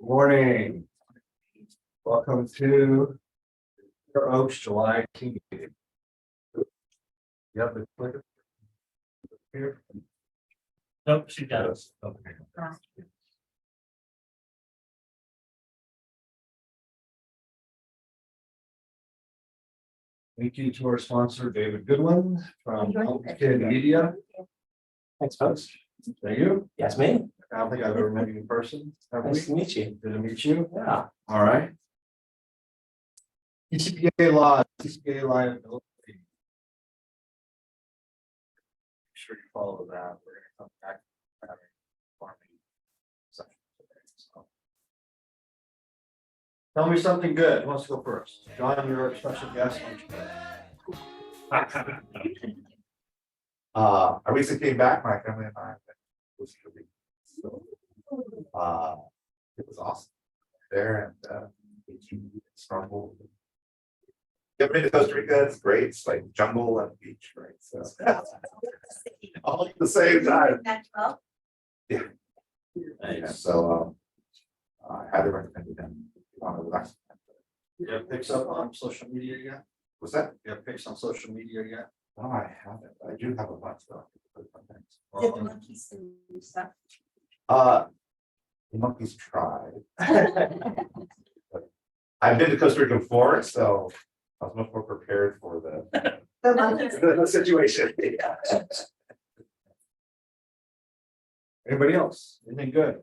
Morning. Welcome to your Oaks July team meeting. Yep, the clicker. Here. Nope, she does. Okay. Thank you to our sponsor, David Goodwin from Kid Media. Thanks, folks. Thank you. Yes, me. I don't think I've ever met you in person. Have we? Nice to meet you. Good to meet you. Yeah. All right. TCPA law, TCPA liability. Make sure you follow that. We're gonna come back to having farming section today, so. Tell me something good. Who wants to go first? John, you're a special guest. Why don't you go? I recently came back, my family and I, was really, so, it was awesome there and, stumbled. You ever been to Costa Rica? It's great. It's like jungle and beach, right? So all at the same time. Yeah. Yeah, so, I highly recommend it. On the last. You have pics up on social media yet? Was that? You have pics on social media yet? No, I haven't. I do have a bunch though. Well, The monkeys tried. I've been to Costa Rica before, so I was much more prepared for the situation. Anybody else? Anything good?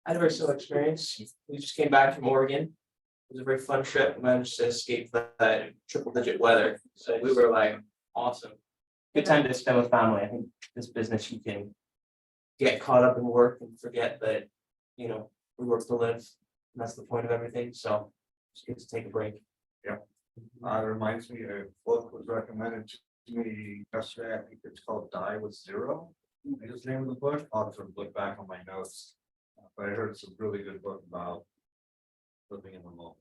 I had a very similar experience. We just came back from Oregon. It was a very fun trip. We managed to escape that triple digit weather. So we were like, awesome. Good time to spend with family. I think this business, you can get caught up in work and forget that, we work to live. And that's the point of everything. So it's good to take a break. It reminds me, a book was recommended to me yesterday. I think it's called Die with Zero. Is the name of the book. I'll have to look back on my notes. But I heard it's a really good book about living in the moment.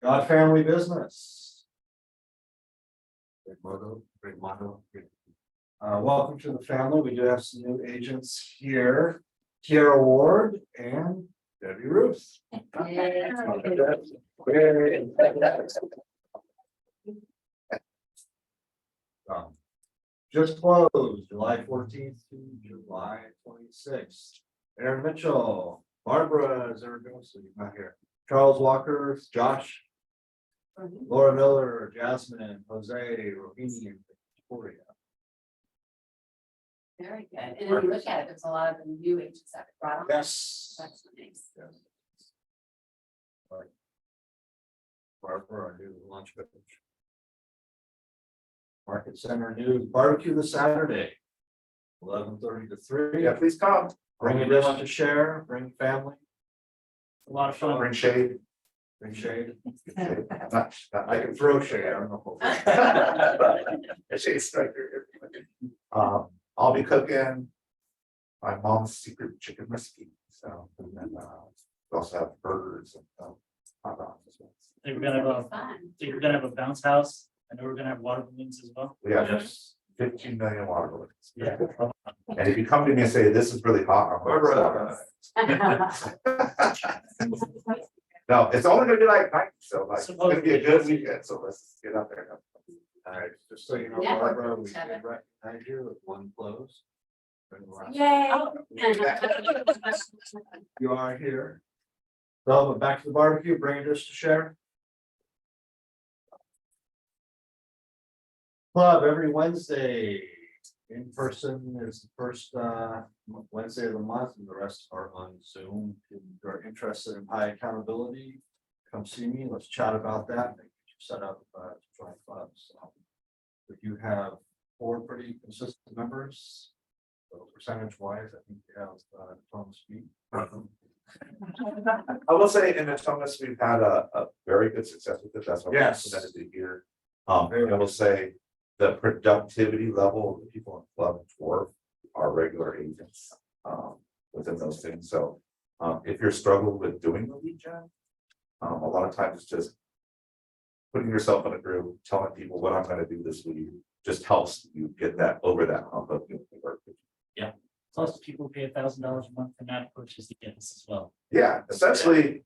God family business. Great motto, great motto. Welcome to the family. We do have some new agents here. Kiara Ward and Debbie Ruth. Just closed July 14th to July 26th. Aaron Mitchell, Barbara, is there going? So you're not here. Charles Walker, Josh, Laura Miller, Jasmine, Jose, Rohini, and Victoria. Very good. And if you look at it, there's a lot of the new agents that were brought on. Yes. That's nice. Yes. All right. Barbara, our new lunch coach. Market Center new barbecue this Saturday. 11:30 to 3. Yeah, please come. Bring a dish to share, bring family, A lot of fun. Bring shade. bring shade. I can throw shade, I don't know. A shade striker. I'll be cooking my mom's secret chicken recipe. So, and then we also have burgers and hot dogs as well. Think we're gonna have a, Fun. think we're gonna have a bounce house. I know we're gonna have water balloons as well. We have 15 million water balloons. Yeah. And if you come to me and say, this is really hot, I'm Barbara. no, it's only gonna be like 90, so like, it's gonna be a good weekend, so let's get out there. All right, just so you know, Yeah. Barbara, we did recognize you with one close. Yay. You are here. So, but back to the barbecue, bring a dish to share. Club every Wednesday. In person is the first Wednesday of the month, and the rest are on Zoom. If you're interested in high accountability, come see me. Let's chat about that. Make you set up to join clubs. If you have 4 pretty consistent members, so percentage wise, I think you have Thomas Speed. I will say in Thomas, we've had a very good success with it. That's what we Yes. implemented it here. And I will say the productivity level of the people in club dwarf are regular agents within those things. So if you're struggling with doing the lead gen, a lot of times it's just putting yourself in a group, telling people what I'm going to do this week, just helps you get that over that hump of doing the work. Yeah. Plus, people pay $1,000 a month for that purchase the gifts as well. Yeah, essentially.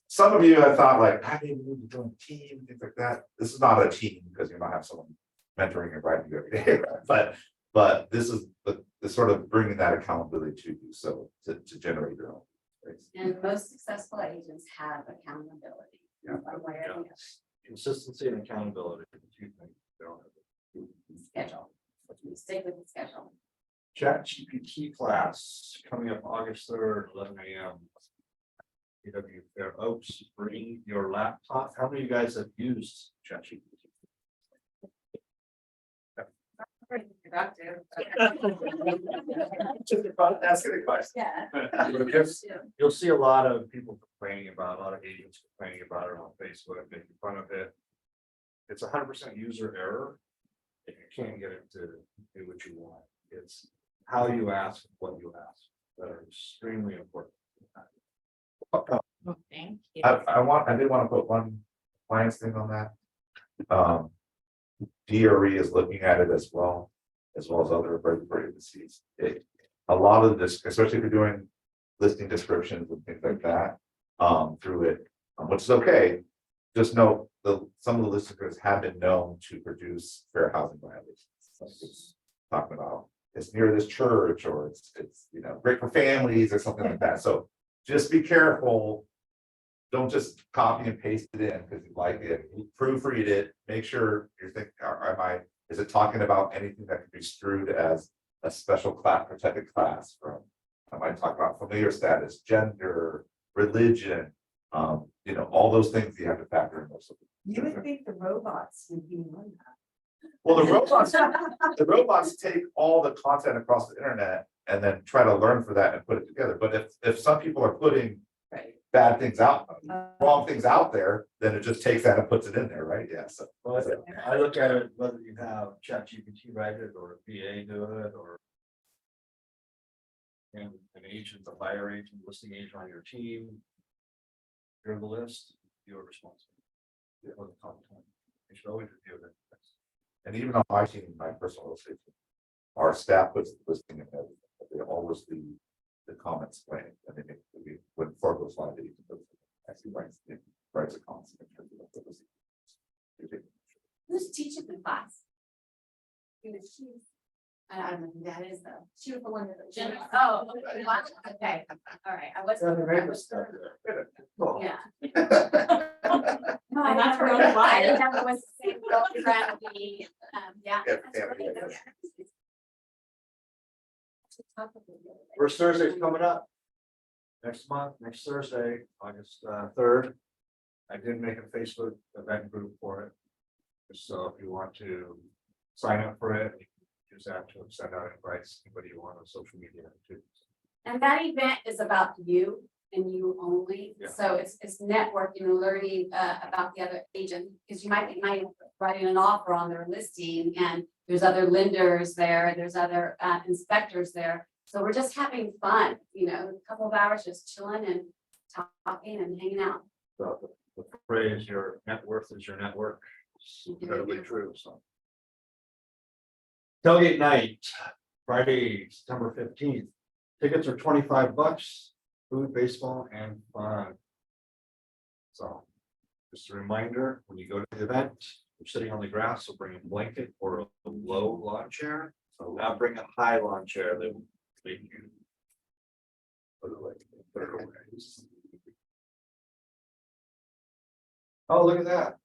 Some of you have thought like, I maybe need to join a team, things like that. This is not a team because you might have someone mentoring and guiding you every day, but this is the sort of bringing that accountability to you, so to generate your own. Space. And most successful agents have accountability. Yeah. One way or the other. Consistency and accountability, the two things. They don't have Schedule. We stick with the schedule. Chat GPT class coming up August 3rd, 11 a.m. PW Fair Oaks, bring your laptop. How many of you guys have used Chat GPT? Pretty productive. Asking a question. Yeah. You'll see a lot of people complaining about, a lot of agents complaining about it on Facebook, making fun of it. It's 100% user error. If you can't get it to do what you want, it's how you ask, what you ask, that are extremely important. Thank you. I did want to put one compliance thing on that. DRE is looking at it as well as other regulatory agencies. A lot of this, especially if you're doing listing descriptions and things like that, through it, which is okay. Just note some of the listers have been known to produce fair housing violations. Like it's talking about it's near this church, or it's great for families or something like that. So just be careful. Don't just copy and paste it in because you like it. Proofread it. Make sure you're thinking, is it talking about anything that could be construed as a special class, protected class from? I might talk about familiar status, gender, religion, all those things you have to factor in those. You would think the robots would be on that. Well, the robots take all the content across the internet and then try to learn for that and put it together. But if some people are putting Right. bad things out, wrong things out there, then it just takes that and puts it in there, right? Yeah. So Well, I look at it whether you have Chat GPT write it or a VA do it or an agent, a buyer agent, listing agent on your team. You're the list, you're responsible. You should always review it. and even on my team, my personal estate team, our staff puts the listing in there. They always the comments playing, and they make when before it goes live, they actually writes a comment. Who's teaching the class? I don't know who that is though. She was the one that. Oh, okay, wow, okay, all right, I wasn't. Well, Yeah. No, And that's where I didn't know it was the same girl who ran the, yeah. Yeah, that's yeah, really yeah, good. First Thursday's coming up. Next month, next Thursday, August 3rd. I did make a Facebook event group for it. So if you want to sign up for it, you can use that to send out invites, anybody you want on social media too. And that event is about you and you only, Yeah. so it's networking and learning about the other agent, because you might be writing an offer on their listing and there's other lenders there, there's other inspectors there. So we're just having fun, a couple of hours just chilling and talking and hanging out. So the phrase, your net worth is your network, is incredibly true, so. Tailgate night, Friday, September 15th. Tickets are $25, food, baseball, and fun. So, just a reminder, when you go to the event, you're sitting on the grass, so bring a blanket or a low lawn chair. So now bring a high lawn chair that will make you. Put it away, put it away. Oh, look at that.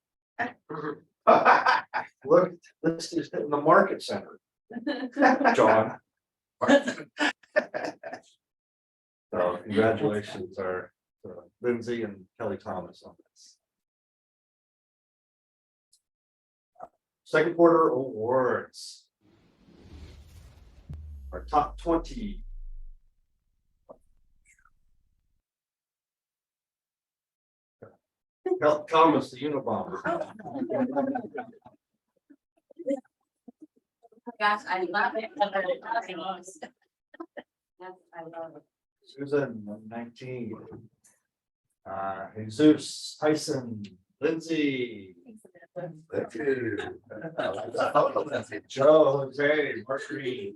Look, this is in the market center. John. So congratulations are Lindsay and Kelly Thomas on this. Second quarter awards. Our top 20. Thomas, the Unabomber. Gosh, I love it. I love it. Susan, 19. Jesus, Tyson, Lindsay, Joe, Jose, Marjorie,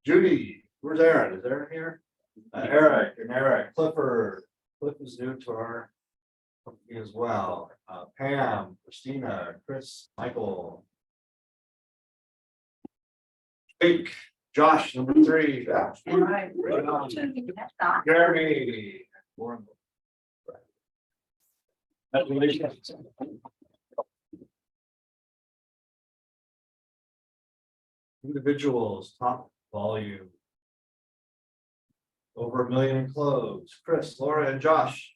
Judy, where's Aaron? Is Aaron here? Eric, Clifford. Cliff is new to our company as well. Pam, Christina, Chris, Michael. Jake, Josh, number 3. And I. Jeremy. Lauren. Congratulations. Individuals, top volume. Over 1 million in close. Chris, Laura, and Josh.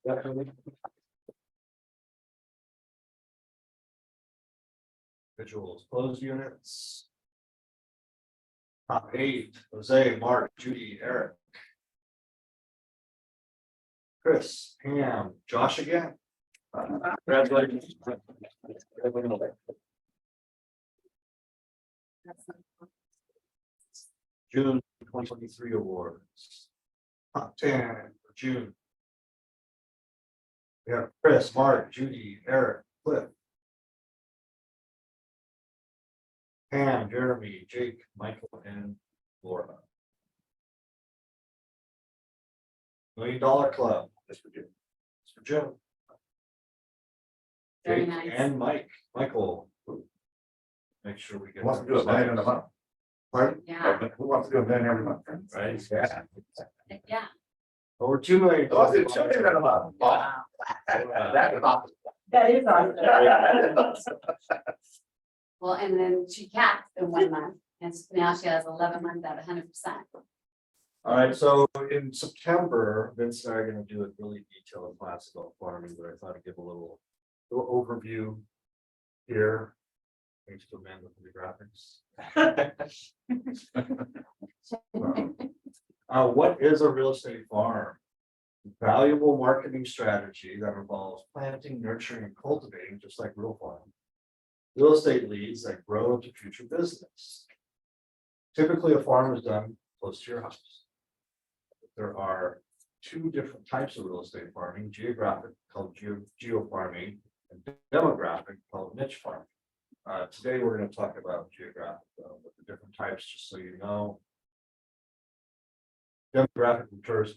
Definitely. Individuals, closed units. Top 8, Jose, Mark, Judy, Eric. Chris, Pam, Josh again. Congratulations. June 2023 awards. Top 10 for June. We have Chris, Mark, Judy, Eric, Cliff. Pam, Jeremy, Jake, Michael, and Laura. $1 Million Club. That's for June. That's for June. Very Jake nice. and Michael. Make sure we get. Who wants to do a million in a month? Pardon? Yeah, Who wants to do a million every month? Right. Yeah. yeah. Over 2 million. Who wants to do 2 million in a month? Wow. That is awesome. That is awesome. Well, and then she capped in 1 month, and now she has 11 months at 100%. All right, so in September, Vince and I are gonna do a really detailed class about farming, but I thought I'd give a little overview here. Thanks to Amanda for the graphics. What is a real estate farm? Valuable marketing strategy that involves planting, nurturing, and cultivating, just like real farming. Real estate leads that grow into future business. Typically, a farm is done close to your house. There are 2 different types of real estate farming: geographic, called geofarming, and demographic, called niche farming. Today, we're going to talk about geographic, with the different types, just so you know. Demographic refers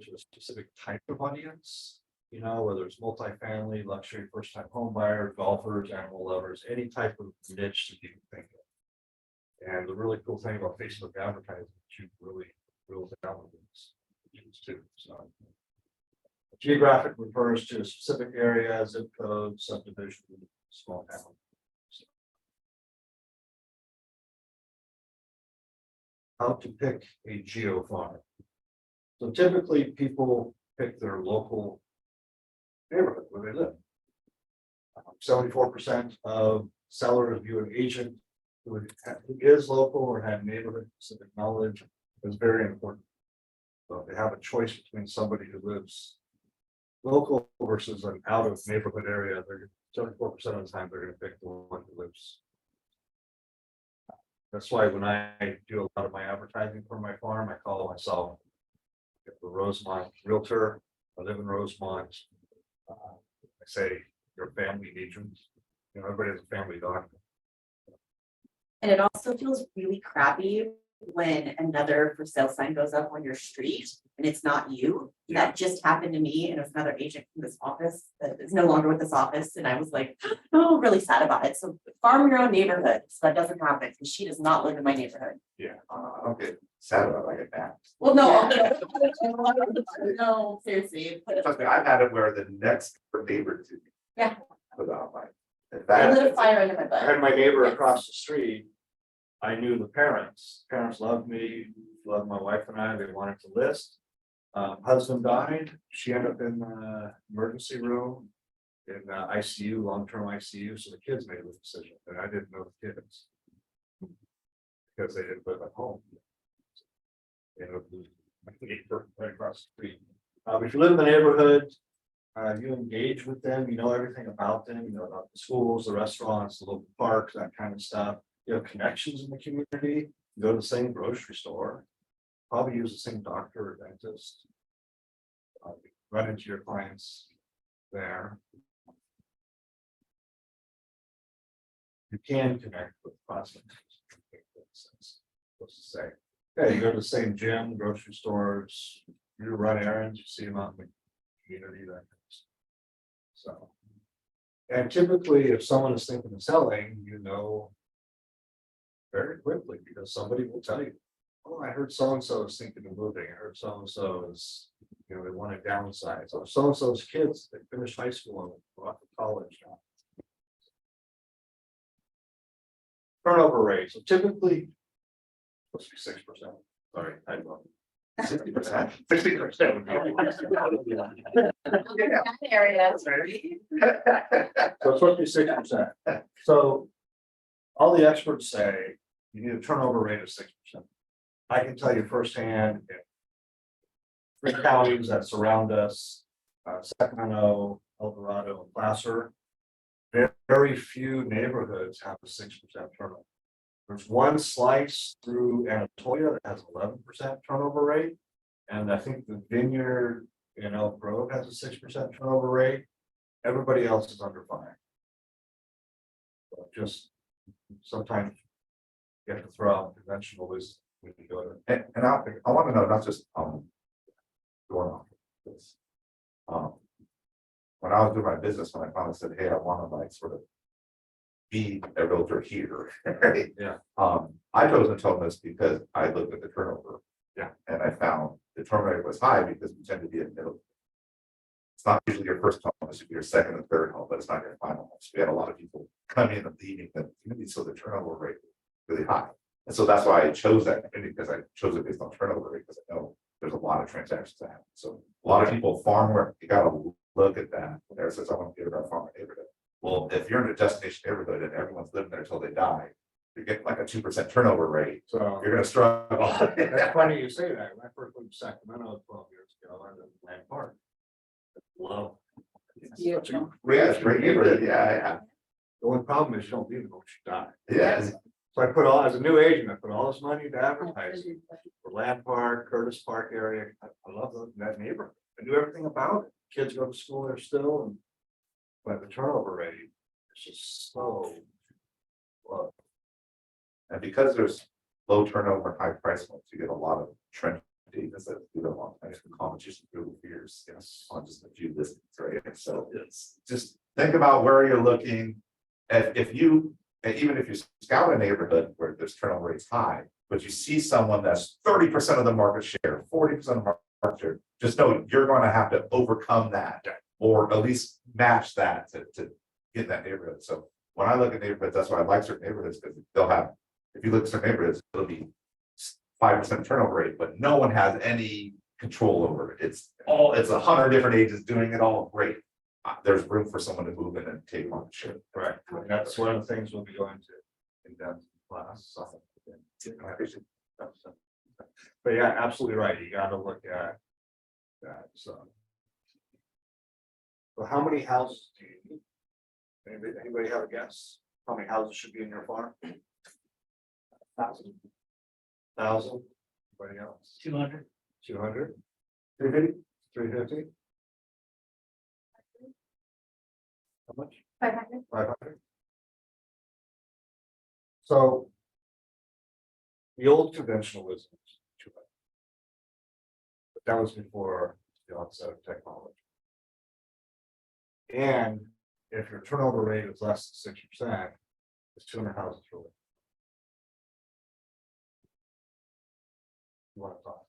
to a specific type of audience, you know, whether it's multifamily, luxury, first-time home buyers, golfers, animal lovers, any type of niche that you can think of. And the really cool thing about Facebook advertising, is you really down with this too. So, geographic refers to a specific area, zip code, subdivision, small town. How to pick a geo farm. So typically people pick their local neighborhood where they live. 74% of sellers view an agent who is local or have neighborhood specific knowledge is very important. So if they have a choice between somebody who lives local versus an out of neighborhood area, they're 74% of the time they're going to pick the one who lives. That's why when I do a lot of my advertising for my farm, I call myself the Rosemont Realtor. I live in Rosemont. I say your family agent. You know, everybody has a family dog. And it also feels really crappy when another for sale sign goes up on your street and it's not you. Yeah. That just happened to me, and it was another agent from this office that is no longer with this office, and I was like, oh, really sad about it. So farm your own neighborhood so that doesn't happen, because she does not live in my neighborhood. I don't get sad about it, I get mad. Well, no, no, seriously. Trust me, I've had it where the next neighbor to me. Yeah. Without my. In I fact, lit a fire under my I butt. had my neighbor across the street. I knew the parents. Parents loved me, loved my wife and I. They wanted to list. Husband died. She ended up in the emergency room in ICU, long-term ICU. So the kids made the decision, and I didn't know the kids because they didn't live at home. They ended up losing my neighbor right across the street. If you live in the neighborhood, you engage with them. You know everything about them. You know about the schools, the restaurants, the local parks, that kind of stuff. You have connections in the community, you go to the same grocery store, probably use the same doctor or dentist. Run into your clients there. you can connect with prospects. Supposed to say, hey, you go to the same gym, grocery stores, you run errands, you see them out in the community, that kind of stuff. So. And typically, if someone is thinking of selling, you know. Very quickly, because somebody will tell you, oh, I heard so and so is thinking of moving, I heard so and so is, you know, they want to downsize, or so and so's kids, they finished high school and go off to college now. Turnover rate, so typically. Supposed to be 6%, sorry, I love. 60%. 60%. Area. So it's supposed to be 6%. So all the experts say you need a turnover rate of 6%. I can tell you firsthand, in 3 counties that surround us, Sacramento, El Dorado, and Placer, very few neighborhoods have a 6% turnover. There's one slice through Anatolia that has 11% turnover rate. And I think the vineyard in Elk Grove has a 6% turnover rate. Everybody else is under 5. So just sometimes you have to throw out conventional wisdom when you go to. And I want to know, not just, going off of this. When I was doing my business, when I finally said, hey, I want to like sort of be a realtor here, right? Yeah. I chose to tell this because I looked at the turnover. Yeah. And I found the turnover rate was high because we tend to be in the middle. It's not usually your first home, it's your second and third home, but it's not your final home. So we had a lot of people coming in and leaving the community, so the turnover rate was really high. And so that's why I chose that community, because I chose it based on turnover rate, because I know there's a lot of transactions that happen. So a lot of people farm where you gotta look at that. When there says I want to get about farm neighborhood. Well, if you're in a destination neighborhood and everyone's living there until they die, you get like a 2% turnover rate. So You're gonna struggle. that's funny you say that. When I first went to Sacramento 12 years ago, I lived in Land Park. Love. Yeah. Such a Yeah, it's great neighborhood. Yeah, The only problem is you don't leave it once you die. yeah. So I put all, as a new agent, I put all this money to advertising for Land Park, Curtis Park area. I love that neighborhood. I knew everything about it. Kids go to school there still, and but the turnover rate is just so low. And because there's low turnover, high price points, you get a lot of trend data that do a lot of competition through years, yes, on just a few listings, right? And so it's just think about where you're looking. If you, and even if you scout a neighborhood where there's turnover rates high, but you see someone that's 30% of the market share, 40% of the market share, just know you're going to have to overcome that, or at least match that to get that neighborhood. So when I look at neighborhoods, that's why I like certain neighborhoods, because they'll have, if you look at certain neighborhoods, it'll be 5% turnover rate, but no one has any control over it. It's 100 different agents doing it all great. There's room for someone to move in and take market share. Correct. And that's one of the things we'll be going to in depth class. But yeah, absolutely right. You gotta look at that. So how many houses do you need? Anybody have a guess? How many houses should be in your farm? 1,000. Anybody else? 200. 200? 350? 350? How much? 500. 500? So the old conventional wisdom is 200. But that was before the onset of technology. And if your turnover rate is less than 6%, it's 200 houses really. You want to talk?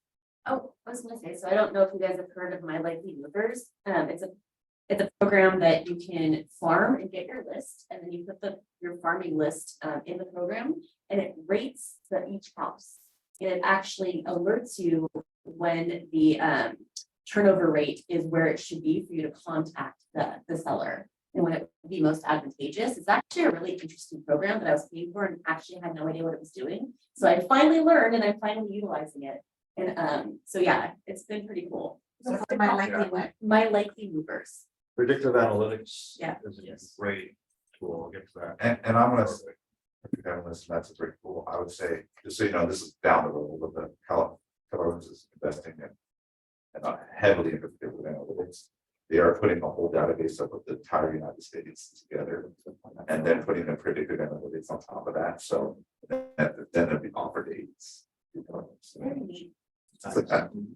Oh, I was gonna say, so I don't know if you guys have heard of My Likely Movers. It's a program that you can farm and get your list, and then you put your farming list in the program, and it rates each house. And it actually alerts you when the turnover rate is where it should be for you to contact the seller. And when it would be most advantageous. It's actually a really interesting program that I was paying for and actually had no idea what it was doing. So I finally learned and I'm finally utilizing it. And so yeah, it's been pretty cool. My likely what? My Likely Movers. Predictive analytics. Yeah. Is a great tool. We'll get to that. And I'm gonna, if you haven't listened, that's a great tool. I would say, just so you know, this is down the road with the Keller is investing in and not heavily into predictive analytics. They are putting a whole database of the entire United States together and then putting the predictive analytics on top of that, so then there'll be offer dates.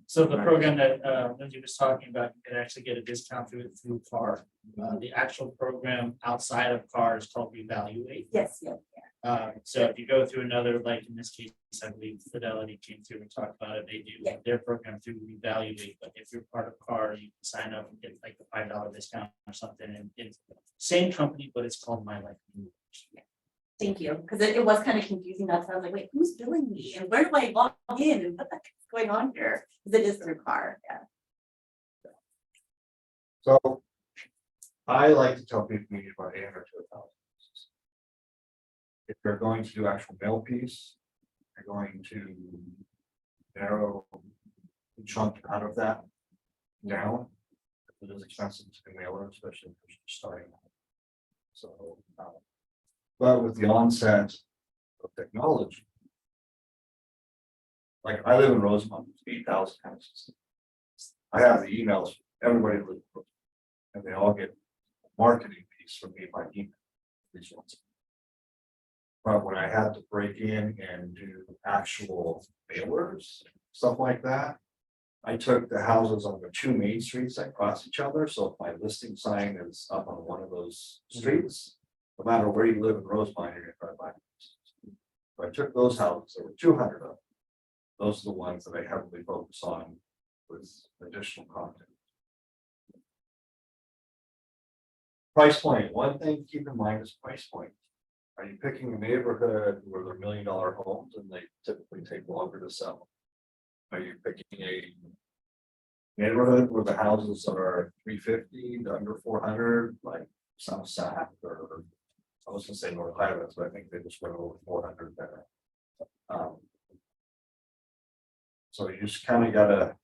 So the program that Lindsay was talking about, you could actually get a discount through car. The actual program outside of car is called Reevaluate. Yes, yeah. So if you go through another, like in this case, I believe Fidelity came through and talked about it, they do Yeah. their program through Reevaluate, but if you're part of car, you can sign up and get like the $5 discount or something, and it's same company, but it's called My Life. Thank you, because it was kind of confusing. That's why I was like, wait, who's billing me and where do I log in and what the heck is going on here? Because it is through car, yeah. So I like to tell people you need about 800 to 1,000. If you're going to do actual mail piece, you're going to narrow the chunk out of that down. It is expensive to do mailer, especially if you're starting. So, but with the onset of technology, like I live in Rosemont, it's 8,000 houses. I have the emails, everybody lives in Rosemont, and they all get a marketing piece from me by email. These ones. But when I had to break in and do actual mailers, stuff like that, I took the houses on the 2 main streets that cross each other, so if my listing sign is up on one of those streets, no matter where you live in Rosemont, you're gonna drive by. So I took those houses, there were 200 of them. Those are the ones that I heavily focus on with additional content. Price point, one thing to keep in mind is price point. Are you picking a neighborhood where they're $1 million homes and they typically take longer to sell? Are you picking a neighborhood where the houses are 350 to under 400, like South Side, or I was gonna say North Highlands, but I think they just went over 400 there. So you just kind of gotta,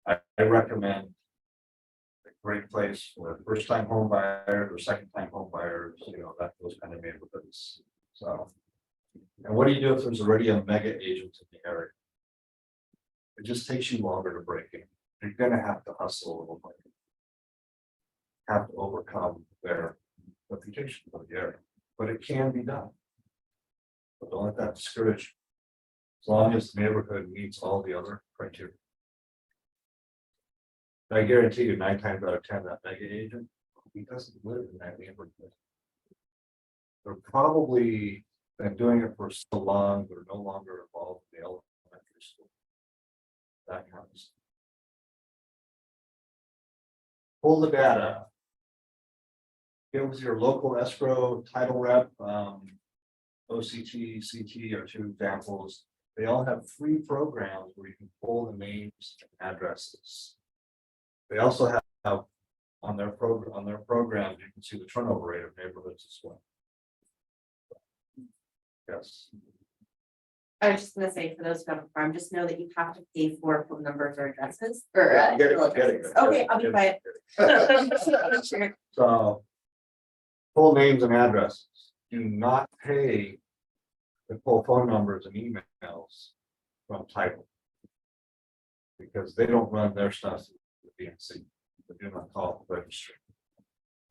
I recommend a great place for first time home buyers or second time home buyers, those kind of neighborhoods. So, and what do you do if there's already a mega agent in the area? It just takes you longer to break in. You're gonna have to hustle a little bit. Have to overcome their reputation for the area, but it can be done. But don't let that discourage you. As long as the neighborhood meets all the other criteria. I guarantee you 9 times out of 10, that mega agent, he doesn't live in that neighborhood. They're probably been doing it for so long, they're no longer involved in the elementary school. That counts. Pull the data. It was your local escrow title rep, OCT, CT are 2 examples. They all have free programs where you can pull the names and addresses. They also have on their program, you can see the turnover rate of neighborhoods as well. Yes. I was just gonna say, for those who have a farm, just know that you have to pay for phone numbers or addresses or. Get it, email get it, addresses. get it, Okay, I'll be get quiet. Sure. So. Full names and addresses, do not pay the full phone numbers and emails from title. Because they don't run their stuff to the BNC, they do not call the registry.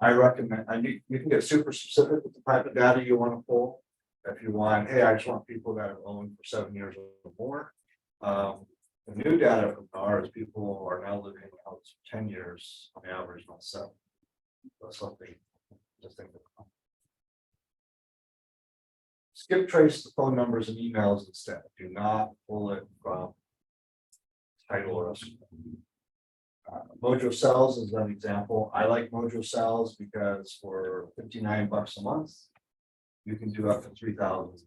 I recommend, you can get super specific with the private data you want to pull. If you want, hey, I just want people that have owned for 7 years or more. The new data from ours, people are now living in the house for 10 years on average, not 7. That's something to think about. Skip trace the phone numbers and emails instead. Do not pull it from title or escrow. Mojo Cells is an example. I like Mojo Cells because for $59 a month, you can do up to 3,000.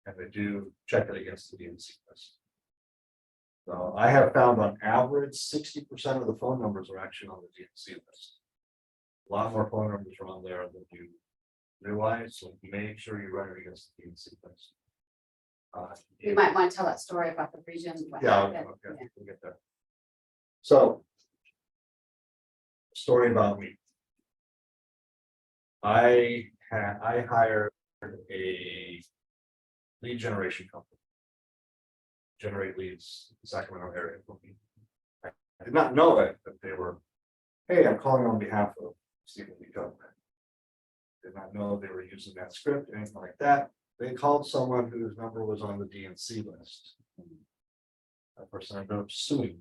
And they do check it against the DNC list. So I have found on average, 60% of the phone numbers are actually on the DNC list. A lot more phone numbers are on there than you realize, so make sure you run it against the DNC list. You might want to tell that story about the region. what Yeah, happened. okay, we'll get there. So, story about me. I hired a lead generation company. Generate leads in the Sacramento area for me. I did not know it, but they were Hey, I'm calling on behalf of Stephen Dekok. Did not know they were using that script, anything like that. They called someone whose number was on the DNC list. That person ended up suing.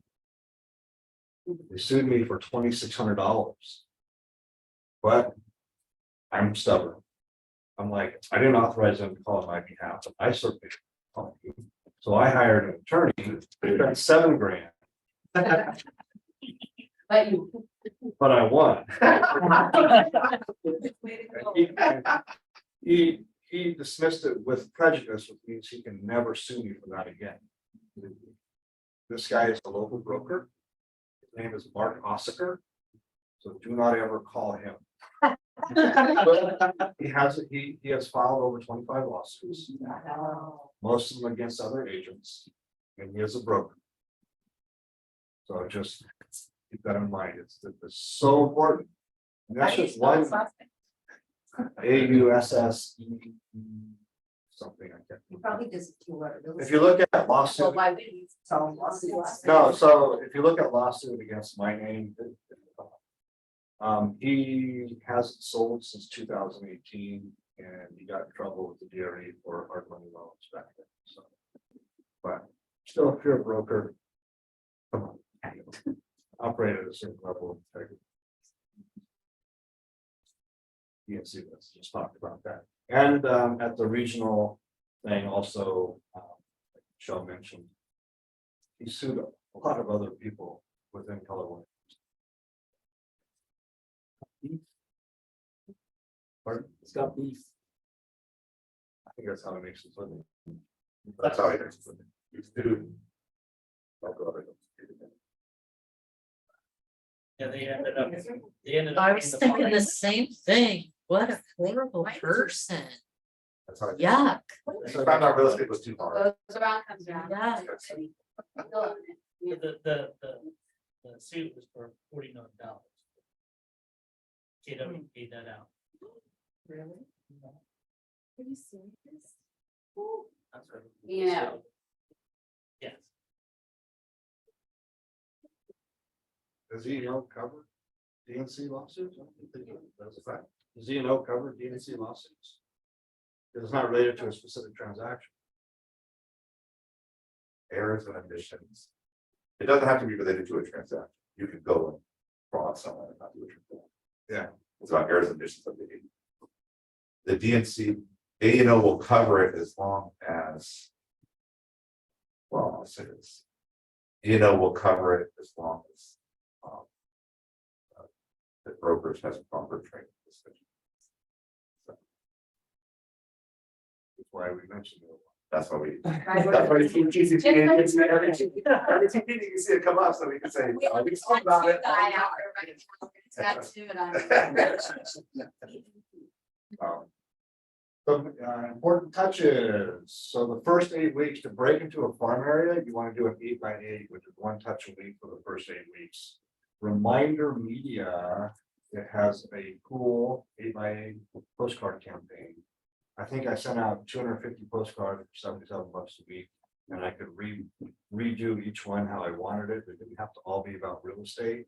They sued me for $2,600. But I'm stubborn. I'm like, I didn't authorize them to call on my behalf, but I certainly called you. So I hired an attorney, spent $7,000, But you. but I won. He dismissed it with prejudice, which means he can never sue me for that again. This guy is a local broker. His name is Mark Ossaker. So do not ever call him. He has filed over 25 lawsuits, most of them against other agents, and he is a broker. So just keep that in mind. It's so important. And that's just one. AUSSE something like that. He probably does. If you look at Well, lawsuit, why would he? So lawsuits. no, so if you look at lawsuit against my name. He hasn't sold since 2018 and he got in trouble with the DRE for hard money loans back then, so. But still, if you're a broker, come on, operate at a certain level of integrity. Yes, let's just talk about that. And at the regional thing also, Michelle mentioned, he sued a lot of other people within Colorado. Pardon? It's got beef. I think that's how it makes it living. That's how it is. He's doing. Yeah, they ended up. I was in the thinking the fire. same thing. What a horrible person. That's how it is. Yuck. So I found out real estate was too hard. Goes around, comes around. Yeah. The suit was for $40 million. KW paid that out. Really? Are you serious? That's right. Yeah. Yes. Does E&O cover DNC lawsuits? I don't think that's a fact. Does E&O cover DNC lawsuits? It's not related to a specific transaction. Errors and omissions. It doesn't have to be related to a transaction. You can go and fraud someone and not do a transaction. Yeah. It's about errors and omissions of the DNC, A&O will cover it as long as. Well, I'll say this. A&O will cover it as long as. The brokers has proper training. That's why we mentioned it. That's why we. Right. That's why it's easy to get it. You see it come up, so we can say, We oh, we spoke about it. guy out there right now. It's got two and I'm. Some important touches. So the first 8 weeks to break into a farm area, you want to do an 8x8, which is 1 touch a week for the first 8 weeks. Reminder Media, it has a cool 8x8 postcard campaign. I think I sent out 250 postcards for $77 a week, and I could redo each one how I wanted it. It didn't have to all be about real estate.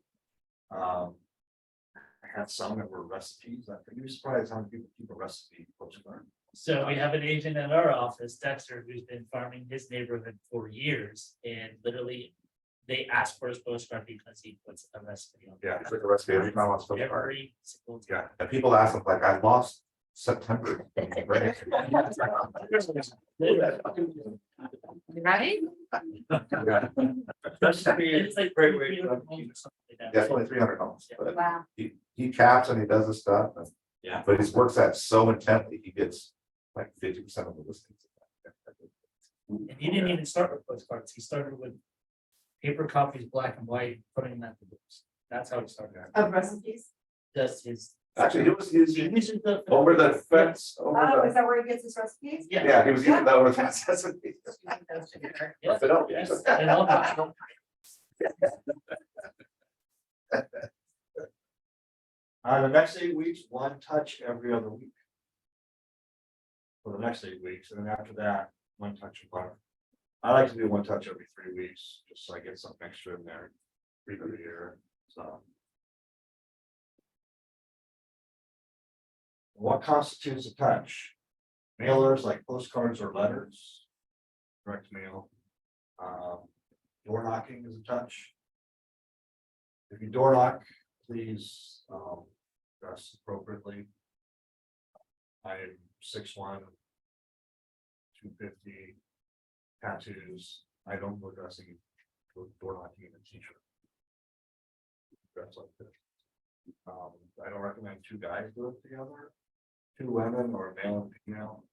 I had some that were recipes. I could be surprised how many people keep a recipe postcard. So we have an agent in our office, Dexter, who's been farming his neighborhood for years, and literally they ask for his postcard because he puts a recipe on. Yeah. It's like a recipe every time I want to. Every single time. Yeah. And people ask them like, I lost September. Right? It's like very, very. That's only 300 homes, but Wow. he caps and he does his stuff. And- Yeah. But he works that so intently, he gets like 50% of the listings. And he didn't even start with postcards. He started with paper copies, black and white, putting them at the books. That's how he started. Of recipes? Just his. Actually, it was He his, uses the. over the fence, Oh, over is that where he gets his recipes? Yeah. yeah, he was using that over the fence. That's what he- Yeah. Philadelphia. Yes, and all that. The next 8 weeks, 1 touch every other week. For the next 8 weeks, and then after that, 1 touch a month. I like to do 1 touch every 3 weeks, just so I get something extra in there. Every year, so. What constitutes a touch? Mailers like postcards or letters. Direct mail. Door knocking is a touch. If you door knock, please, dress appropriately. I'm 6'1". 250. Tattoos. I don't go dressing, door knocking in a t-shirt. Dress like this. I don't recommend two guys do it together. Two women or a male and female.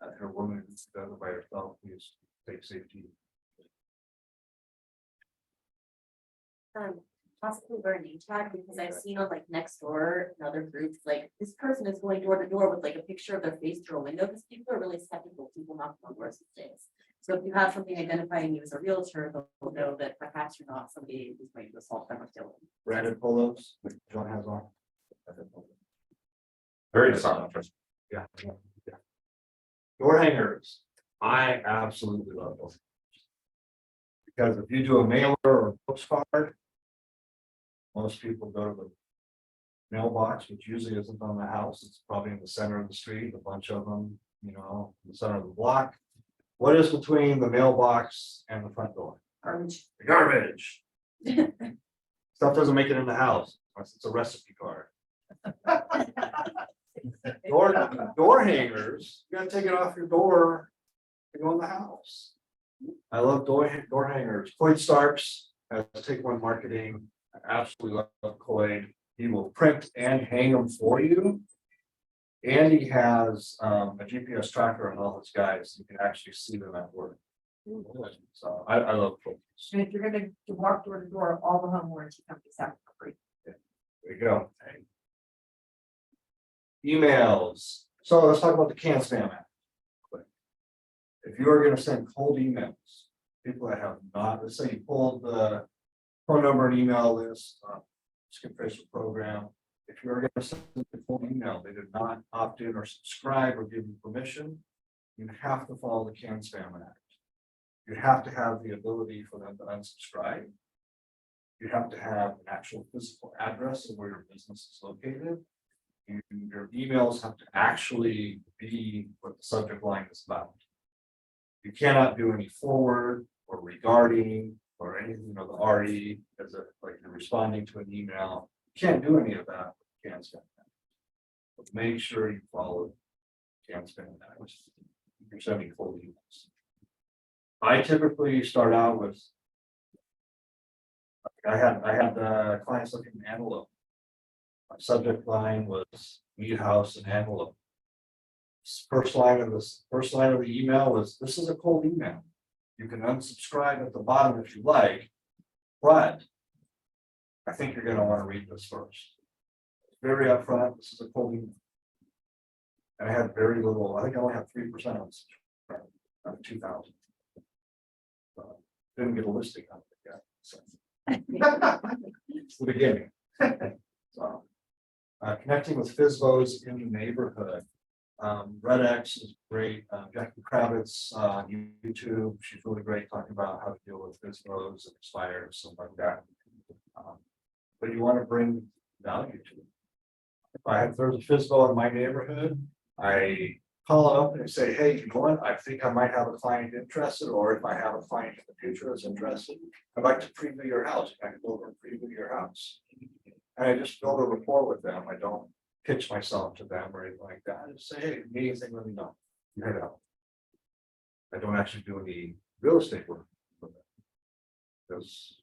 If you're a woman who does it by herself, please take safety. Possibly wear a name tag, because I've seen on like Nextdoor and other groups, like this person is going door to door with like a picture of their face through a window, because people are really skeptical, people knock on doors these days. So if you have something identifying you as a realtor, they'll know that perhaps you're not somebody who's going to assault them or steal them. Branded polos, like John has on. Very disarming. Yeah. Door hangers, I absolutely love those. Because if you do a mailer or a postcard. Most people go to the mailbox, which usually isn't on the house, it's probably in the center of the street, a bunch of them, in the center of the block. What is between the mailbox and the front door? Garbage. The garbage. Stuff doesn't make it in the house, unless it's a recipe card. Door hangers, you gotta take it off your door to go in the house. I love door hangers. Coin Starks has Take One Marketing. I absolutely love Coin. He will print and hang them for you. And he has a GPS tracker on all his guys. You can actually see them at work. So I love Coin. And if you're gonna walk door to door, all the home warranty companies have for free. There you go. Emails. So let's talk about the Can Spam Act. If you are going to send cold emails, people that have not, let's say you pulled the phone number and email list, skip tracer program. If you're going to send a cold email, they did not opt in or subscribe or give you permission, you have to follow the Can Spam Act. You have to have the ability for them to unsubscribe. You have to have an actual physical address of where your business is located. And your emails have to actually be what the subject line is about. You cannot do any forward or regarding or anything, the RE as a, like you're responding to an email. You can't do any of that with Can Spam Act. But make sure you follow Can Spam Act, which you're sending cold emails. I typically start out with. I had clients looking in Antelope. My subject line was meat house and Antelope. First line of the email was, this is a cold email. You can unsubscribe at the bottom if you like, but I think you're going to want to read this first. Very upfront, this is a cold email. And I had very little, I think I only had 3% unsubscribed out of 2,000. Didn't get a listing on it yet. So. It's the beginning. So, connecting with FISBOs in the neighborhood. Red X is great. Jackie Kravitz on YouTube. She's really great talking about how to deal with FISBOs and expires, stuff like that. But you want to bring value to it. If there's a FISBO in my neighborhood, I call it up and say, hey, you know what? I think I might have a client interested, or if I have a client in the future that's interested, I'd like to preview your house. I can go over and preview your house. And I just build a rapport with them. I don't pitch myself to them or anything like that. I just say, hey, me, anything let me know. You heard out. I don't actually do any real estate work for them. Because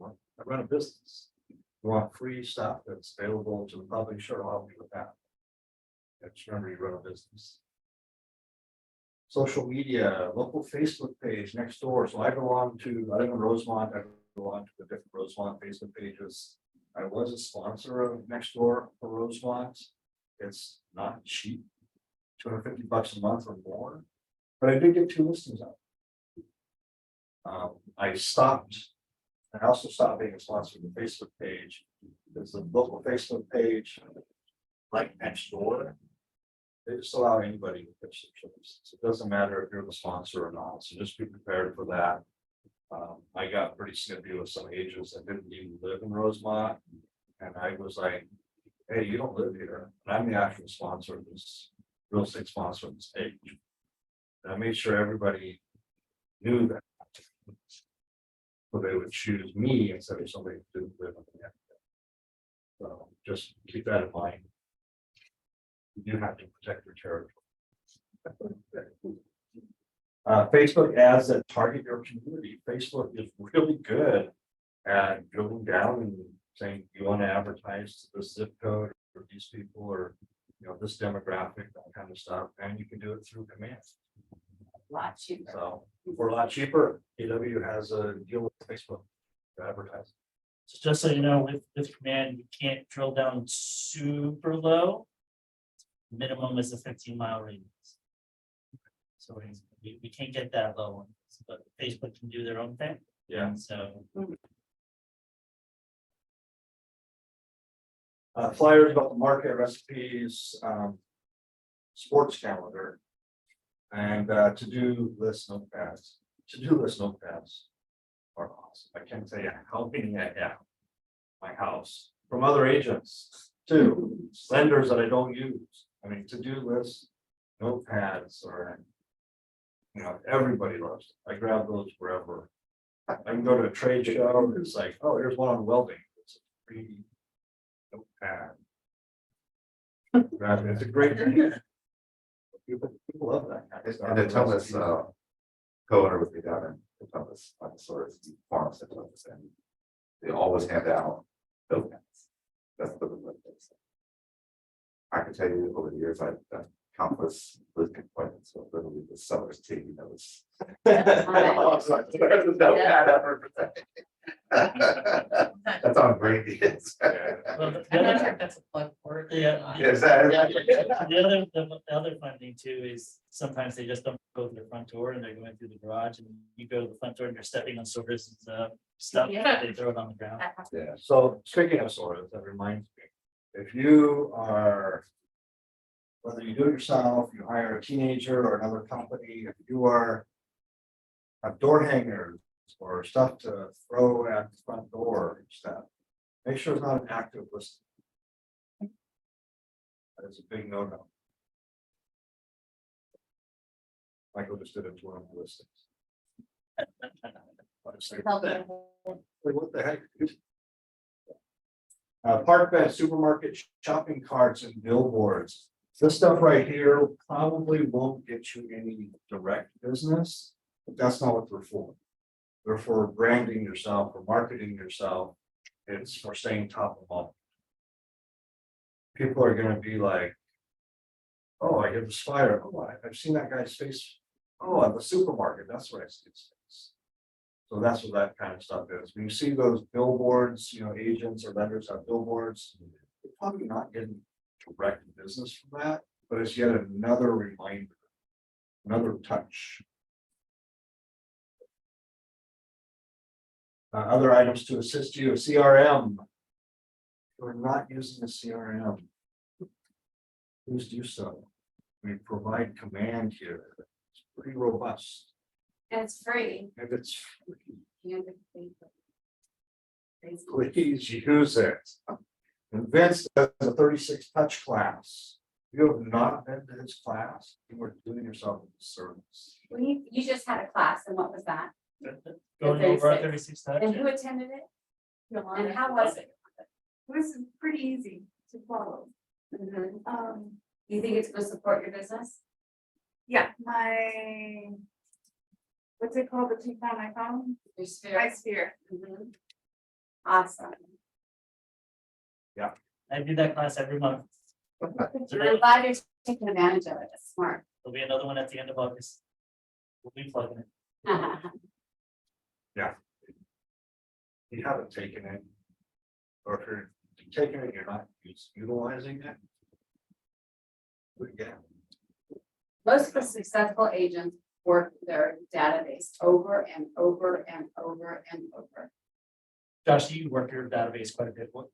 I run a business. You want free stuff that's available to the public, sure, I'll help you with that. Just remember, you run a business. Social media, local Facebook page next door. So I live in Rosemont, I belong to the different Rosemont Facebook pages. I was a sponsor of Nextdoor for Rosemont. It's not cheap, $250 a month or more, but I did get 2 listings out. I also stopped being a sponsor of the Facebook page. There's a local Facebook page, like Nextdoor. They just allow anybody to pitch their services. It doesn't matter if you're the sponsor or not, so just be prepared for that. I got pretty snippy with some agents that didn't even live in Rosemont, and I was like, hey, you don't live here, and I'm the actual sponsor of this, real estate sponsor of this page. And I made sure everybody knew that. So they would choose me instead of somebody who didn't live in the area. So just keep that in mind. You do have to protect your territory. Facebook ads that target your community. Facebook is really good at drilling down and saying, you want to advertise to this zip code or these people or, this demographic, that kind of stuff, and you can do it through command. Lot cheaper. So for a lot cheaper, AW has a deal with Facebook to advertise. So just so you know, with command, you can't drill down super low. Minimum is a 15-mile radius. So we can't get that low, but Facebook can do their own thing. Yeah. So Flyers about the market, recipes, sports calendar. And to-do list notepads. To-do list notepads are awesome. I can't tell you how many I have. My house from other agents too, lenders that I don't use. I mean, to-do lists, notepads, or everybody loves it. I grab those wherever. I can go to a trade show, and it's like, oh, here's one on welding. It's a free notepad. Grab it. It's a great thing. People love that kind of stuff. And to tell us, co-owner with me down in Thomas, sort of farms that Thomas, and they always hand out those pens. That's the. I can tell you over the years, I've done countless listing appointments, so literally the seller's team knows. There's a notepad ever. That's on Brady. well, the I'm not other- sure if that's a plug for it. Yeah. Is that? The other fun thing too is sometimes they just don't go to the front door and they're going through the garage and you go to the front door and you're stepping on Sora's stuff, Yeah. they throw it on the ground. Yeah. So speaking of sorts, that reminds me, if you are. Whether you do it yourself, you hire a teenager or another company, if you are. Have door hangers or stuff to throw at the front door and stuff. Make sure it's not an active listing. That is a big no-no. Michael just did it to one of the listings. I was like, what the heck? Park bench, supermarket, shopping carts and billboards. This stuff right here probably won't get you any direct business, but that's not what they're for. They're for branding yourself, for marketing yourself. It's for staying top of mind. People are gonna be like, oh, I get this flyer. Oh, I've seen that guy's face. Oh, at the supermarket, that's where I see his face. So that's what that kind of stuff is. When you see those billboards, agents or vendors have billboards, you're probably not getting direct business from that, but it's yet another reminder, another touch. Other items to assist you, CRM. We're not using a CRM. Please do so. We provide command here. It's pretty robust. And it's free. If it's free, You have to pay for it. please use it. And Vince does a 36 touch class. You have not been to his class, you are doing yourself a service. When you just had a class, and what was that? Going over 36. 36 touch. And who attended it? And how was it? It was pretty easy to follow. You think it's gonna support your business? Yeah, what's it called, the two pound I found? Your My spirit? sphere. Mhm. Awesome. I do that class every month. So I'm glad you're taking advantage of it. It's smart. there'll be another one at the end of August. We'll be plugging it. You haven't taken it. Or if you're taking it, you're not utilizing it. Do it again. Most of the successful agents work their database over and over and over and over. Josh, you work your database quite a bit. What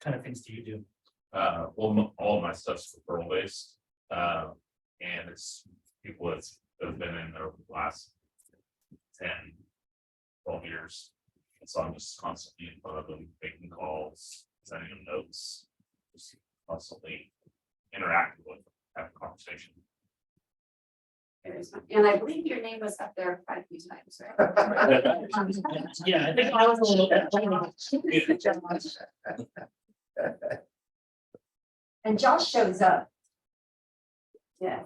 kind of things do you do? Well, all of my stuff's referral based. And it's people that have been in there over the last 10, 12 years. And so I'm just constantly in front of them, making calls, sending them notes. Just constantly interacting with, having conversation. And I believe your name was up there quite a few times, right? Yeah, I think I was a little bit. And Josh shows up. Yeah,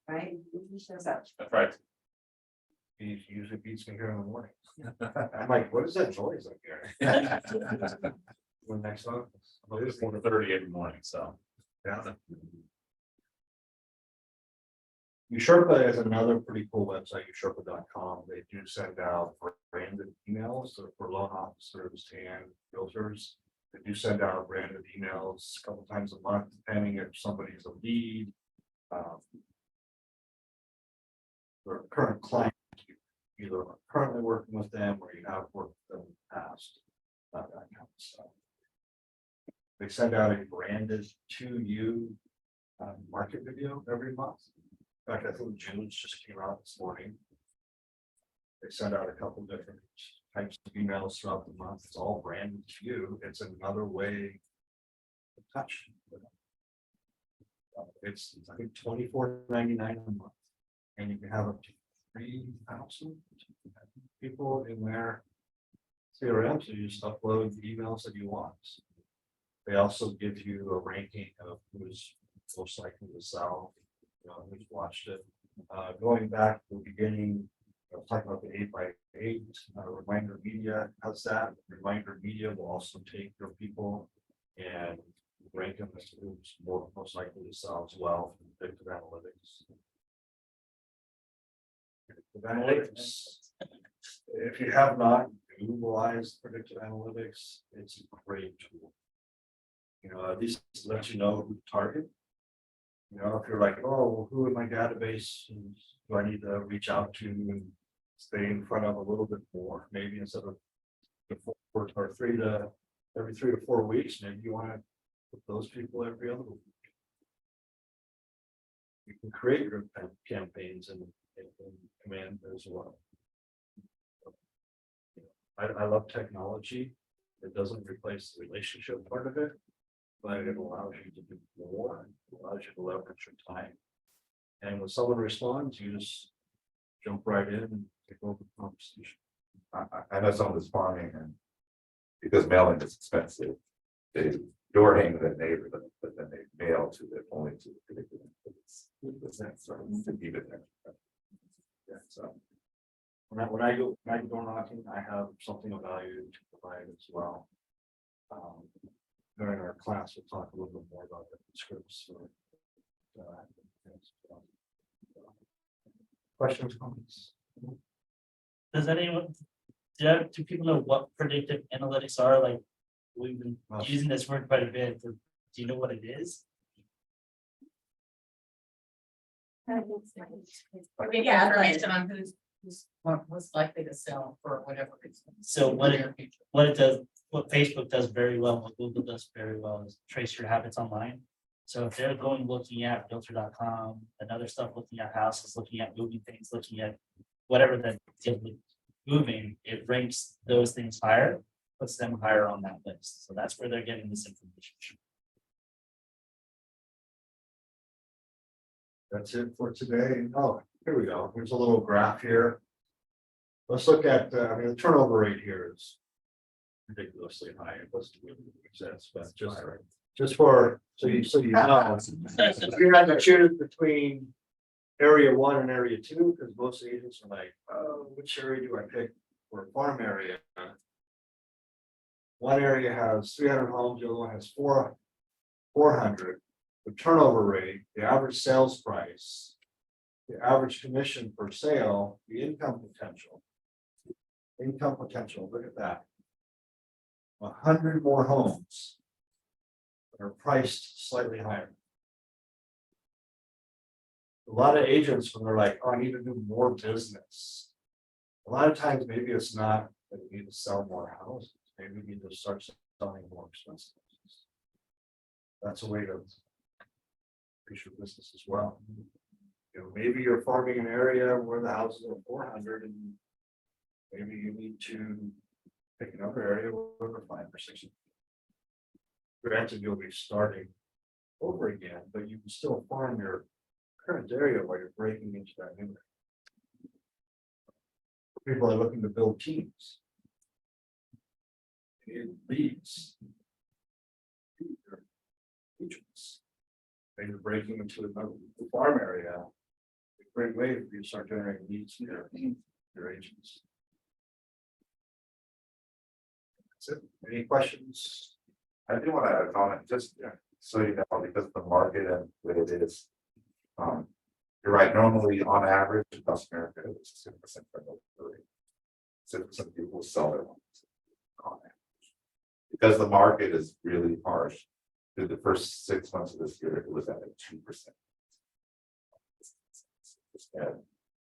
right, he shows up. That's right. He usually beats me here in the morning. I'm like, what is that noise up here? When next office. It is 4:30 every morning, so. Yeah. Usherpa is another pretty cool website, usherpa.com. They do send out branded emails for loan officers and realtors. They do send out branded emails a couple times a month, depending if somebody's a lead. Or current client, you either are currently working with them or you have worked with them in the past. That kind of stuff. They send out a branded to you market video every month. In fact, I think June's just came out this morning. They send out a couple different types of emails throughout the month. It's all branded to you. It's another way to touch. It's I think $24.99 a month. And you can have up to 3,000 people in their CRM, so you just upload the emails that you want. They also give you a ranking of who's most likely to sell, who's watched it. Going back to the beginning, talking about the 8x8, Reminder Media has that. Reminder Media will also take your people and rank them as who's most likely to sell as well from predictive analytics. Analytics. If you have not utilized predictive analytics, it's a great tool. At least let you know who to target. If you're like, oh, who in my database do I need to reach out to and stay in front of a little bit more, maybe instead of every 3 to 4 weeks, maybe you want to put those people every other week. You can create your campaigns in command as well. I love technology. It doesn't replace the relationship part of it, but it allows you to do more. It allows you to leverage your time. And when someone responds, you just jump right in and take over the conversation. I know some of this farming and because mailing is expensive, they door hang to the neighbor, but then they mail to the only to the particular. To keep it there. Yeah, so when I go door knocking, I have something of value to provide as well. During our class, we'll talk a little bit more about the scripts. Questions, comments? Does anyone, do people know what predictive analytics are? Like, we've been using this word quite a bit. Do you know what it is? Or maybe information on who's most likely to sell for whatever reason. So what it does, what Facebook does very well, what Google does very well is trace your habits online. So if they're going looking at realtor.com and other stuff, looking at houses, looking at moving things, looking at whatever that moving, it ranks those things higher, puts them higher on that list. So that's where they're getting this information. That's it for today. Oh, here we go. Here's a little graph here. Let's look at, the turnover rate here is ridiculously high. It doesn't really make sense, but just for, so you know, if you're not to choose between area 1 and area 2, because most agents are like, oh, which area do I pick for a farm area? One area has 300 homes, the other one has 400. The turnover rate, the average sales price, the average commission per sale, the income potential. Look at that. 100 more homes that are priced slightly higher. A lot of agents, when they're like, oh, I need to do more business. A lot of times, maybe it's not that you need to sell more houses. Maybe you need to start selling more expensive houses. That's a way to increase your business as well. Maybe you're farming an area where the houses are 400 and maybe you need to pick another area where they're 5 or 6. Granted, you'll be starting over again, but you can still farm your current area while you're breaking into that new area. People are looking to build teams. It leads. Regions. Maybe breaking into another farm area. A great way for you to start generating leads to your agents. That's it. Any questions? I do want to add a comment, just so you know, because of the market and what it is. You're right, normally on average, across America, it's 6% turnover rate. 6% people sell their homes. On average. Because the market is really harsh, through the first 6 months of this year, it was at a 2%.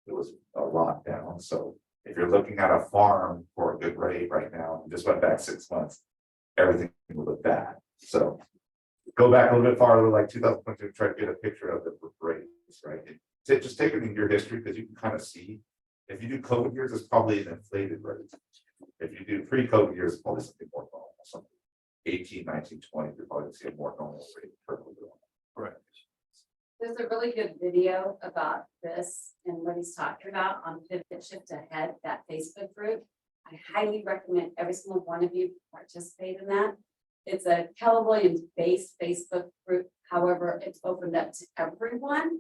It was a lot down, so if you're looking at a farm for a good rate right now, and just went back 6 months, everything will look bad, so. Go back a little bit farther, like 2022, try to get a picture of the rates, right? Just take it in your history, because you can kind of see, if you do COVID years, it's probably an inflated rate. If you do pre-COVID years, it's probably something more normal, something 18, 19, 20, you're probably gonna see a more normal rate. Correct. There's a really good video about this and what he's talking about on Pivot Shift Ahead, that Facebook group. I highly recommend every single one of you participate in that. It's a Keller Williams based Facebook group. However, it's opened up to everyone.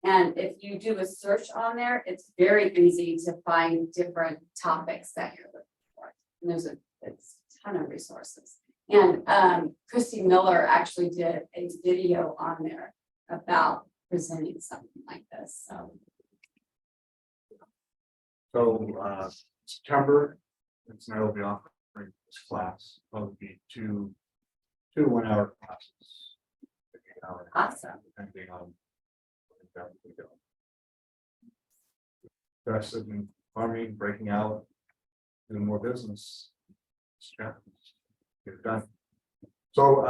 And if you do a search on there, it's very easy to find different topics that you're looking for. And there's a ton of resources. And Christy Miller actually did a video on there about presenting something like this. So September, it's now will be offering this class, will be two 1-hour classes. Awesome. Depending on. Where we go. Interested in farming, breaking out, doing more business. Get it done. So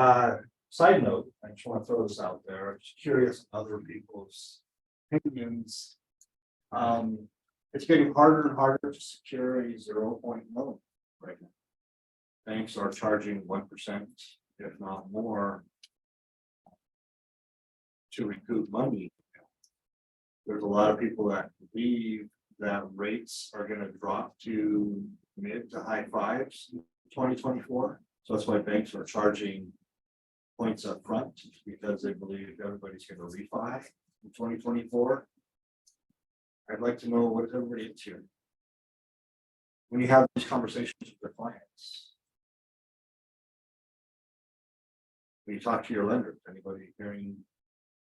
side note, I just want to throw this out there. I'm just curious other people's opinions. It's getting harder and harder to secure a 0-point loan right now. Banks are charging 1%, if not more, to recoup money. There's a lot of people that believe that rates are going to drop to mid to high fives in 2024. So that's why banks are charging points up front, because they believe everybody's going to refi in 2024. I'd like to know what everybody is here. When you have these conversations with their clients, when you talk to your lenders, anybody hearing?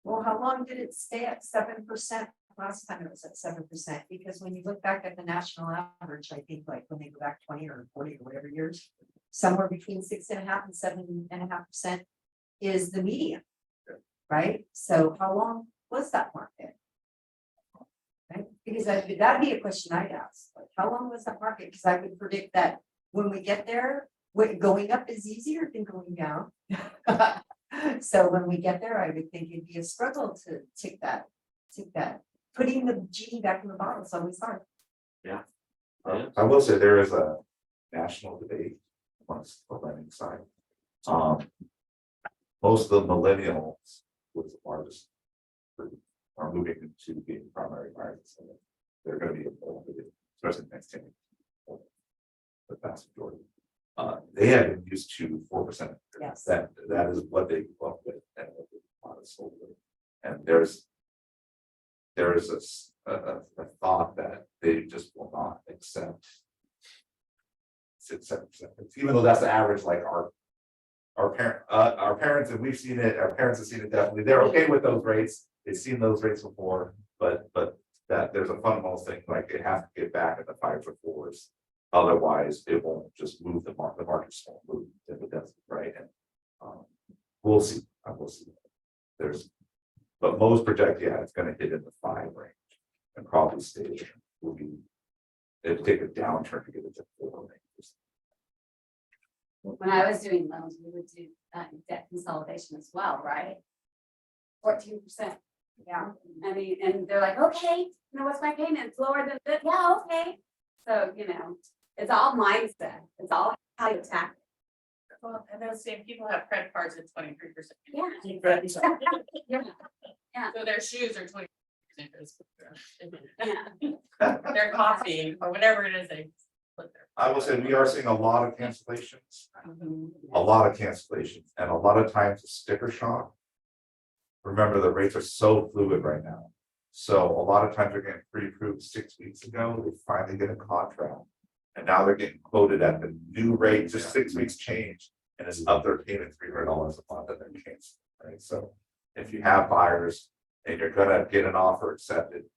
Well, how long did it stay at 7%? Last time it was at 7%, because when you look back at the national average, I think like when they go back 20 or 40 or whatever years, somewhere between 6.5% and 7.5% is the median. Right? So how long was that market? Right? Because that'd be a question I'd ask. Like, how long was that market? Because I would predict that when we get there, going up is easier than going down. So when we get there, I would think it'd be a struggle to take that. Putting the genie back in the bottle is always hard. Yeah. I will say there is a national debate amongst the lending side. Most of the millennials, with the largest group, are moving into being primary buyers. So they're going to be, especially the next 10 years, the vast majority. They have been used to 4%. Yes. That is what they grew up with and what they want to sold with. And there's a thought that they just will not accept 6-7%. Even though that's the average, like our parents, and we've seen it, our parents have seen it definitely. They're okay with those rates. They've seen those rates before, but that there's a fundamental thing, like it has to get back in the 5s or 4s. Otherwise, it won't just move the market. The market just won't move if it doesn't, right? And we'll see. I will see. But most project, yeah, it's going to hit in the 5 range and probably stay. It'll take a downturn to get it to 4 range. When I was doing loans, we would do debt consolidation as well, right? 14%. Yeah, I mean, and they're like, okay, you know, what's my payment? It's lower than this. Yeah, okay. So, you know, it's all mindset. It's all how you attack it. Well, and those same people have credit cards at 23%. Yeah. So their shoes are 20%. Yeah. Their coffee or whatever it is, they put their. I will say, we are seeing a lot of cancellations, Mhm. a lot of cancellations, and a lot of times the sticker shock. Remember, the rates are so fluid right now. So a lot of times they're getting pre-approved 6 weeks ago, they finally get a contract. And now they're getting quoted at the new rate, just 6 weeks change, and it's up their payment $300 a month, and they're canceling, right? So if you have buyers and you're gonna get an offer accepted,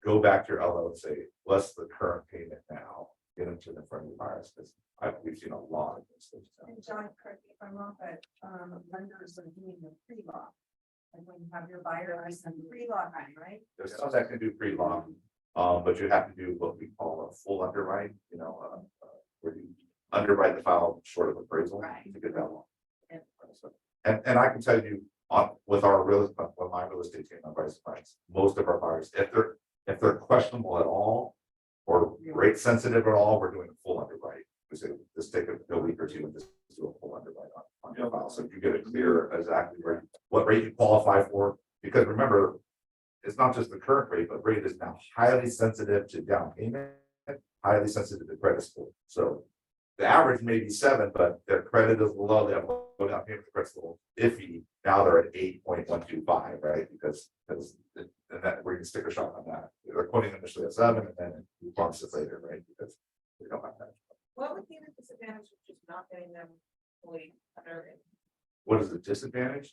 go back to your LO and say, what's the current payment now? Get them to the front of the buyers, because we've seen a lot of this. And John, correct me if I'm wrong, but lenders are doing the pre-law. And when you have your buyer, I send the pre-law, right? There's some that can do pre-law, but you have to do what we call a full underwrite, where you underwrite the file short of appraisal Right. to get that one. Yeah. So, and I can tell you, with my real estate team, on Bryce Price, most of our buyers, if they're questionable at all, or rate sensitive at all, we're doing a full underwrite. We say, just take a week or two and just do a full underwrite on your file, so you get it clear exactly what rate you qualify for, because remember, it's not just the current rate, but rate is now highly sensitive to down payment, highly sensitive to credit score. So the average may be 7, but their credit is low, they have low down payment, the credit's a little iffy. Now they're at 8.125, right? Because and that where you can stick a shot on that. They're quoting initially at 7 and then it bumps it later, right? Because we don't have that. What would be the disadvantage of just not getting them fully under? What is the disadvantage?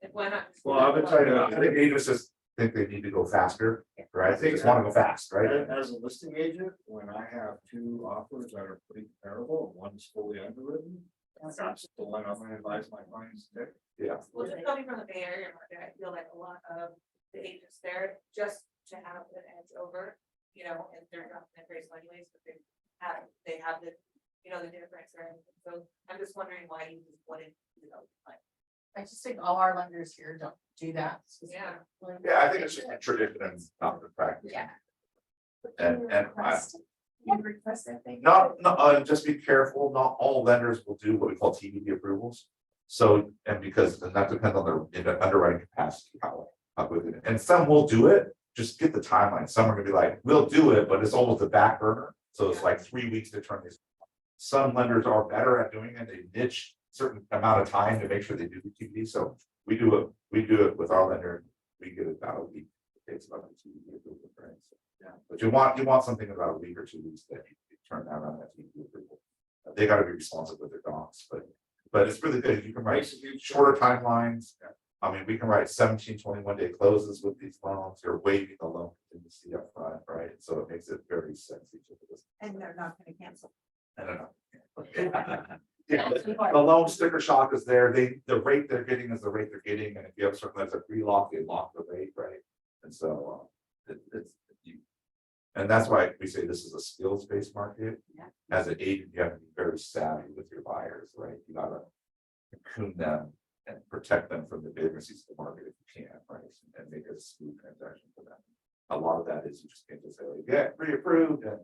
If why not? Well, I would tell you, I think agents just think they need to go faster, right? They just want to go fast, right? As a listing agent, when I have 2 offers that are pretty comparable, and one's fully underwritten, that's the one I'm gonna advise my clients to take. Yeah. Well, just coming from the Bay Area market, I feel like a lot of the agents there, just to have an edge over, and they're not in appraisal anyways, but they have the, the difference, right? So I'm just wondering why you just wouldn't, like. I just think all our lenders here don't do that. Yeah. Yeah, I think it's just a tradition and not the practice. Yeah. And I, You request that thing? no, just be careful, not all lenders will do what we call TDD approvals. So, and that depends on their underwriting capacity, how quickly, and some will do it, just get the timeline. Some are gonna be like, we'll do it, but it's almost a back burner, so it's like 3 weeks to turn this. Some lenders are better at doing it, they niche certain amount of time to make sure they do the TDD, so we do it with our lender, we get it about a week. It takes about a TDD approval, right? So, yeah, but you want something about a week or 2 weeks that you turn that around that TDD approval. They gotta be responsive with their docs, but it's really good, you can write shorter timelines. I mean, we can write 17, 21 day closes with these loans, you're waiving the loan contingency up front, right? So it makes it very sexy to this. And they're not gonna cancel. I don't know. Yeah, the loan sticker shock is there, the rate they're getting is the rate they're getting, and if you have certain, that's a pre-lock, they lock the rate, right? And so, and that's why we say this is a skills-based market. Yeah. As an agent, you have to be very savvy with your buyers, right? You gotta cocoon them and protect them from the vagaries of the market if you can, right? And make it a smooth transaction for them. A lot of that is you just can't just say, yeah, pre-approved and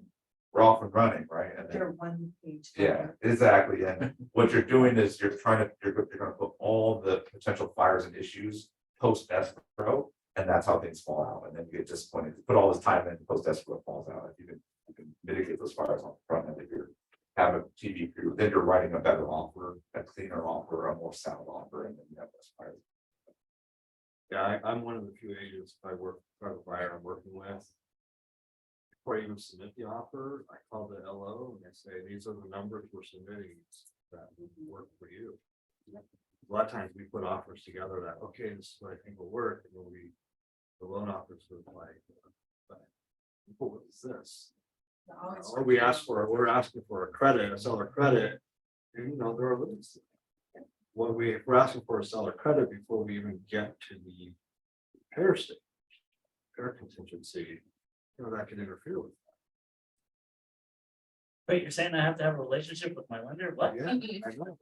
we're off and running, right? And then, They're 1 page. yeah, exactly. And what you're doing is you're gonna put all the potential fires and issues post escrow, and that's how things fall out. And then you get disappointed. You put all this time in, post escrow falls out. If you can mitigate those fires on the front end, if you have a TV crew, then you're writing a better offer, a cleaner offer, a more sound offer, and then you have less fires. Yeah, I'm one of the few agents I work, private buyer I'm working with. Before I even submit the offer, I call the LO and I say, these are the numbers we're submitting that would work for you. A lot of times we put offers together that, okay, this is what I think will work, and then the loan offers are like, but what is this? Or we're asking for a credit, a seller credit, and there are limits. We're asking for a seller credit before we even get to the repair stage, repair contingency, that can interfere with. Wait, you're saying I have to have a relationship with my lender? What? Yeah, I know.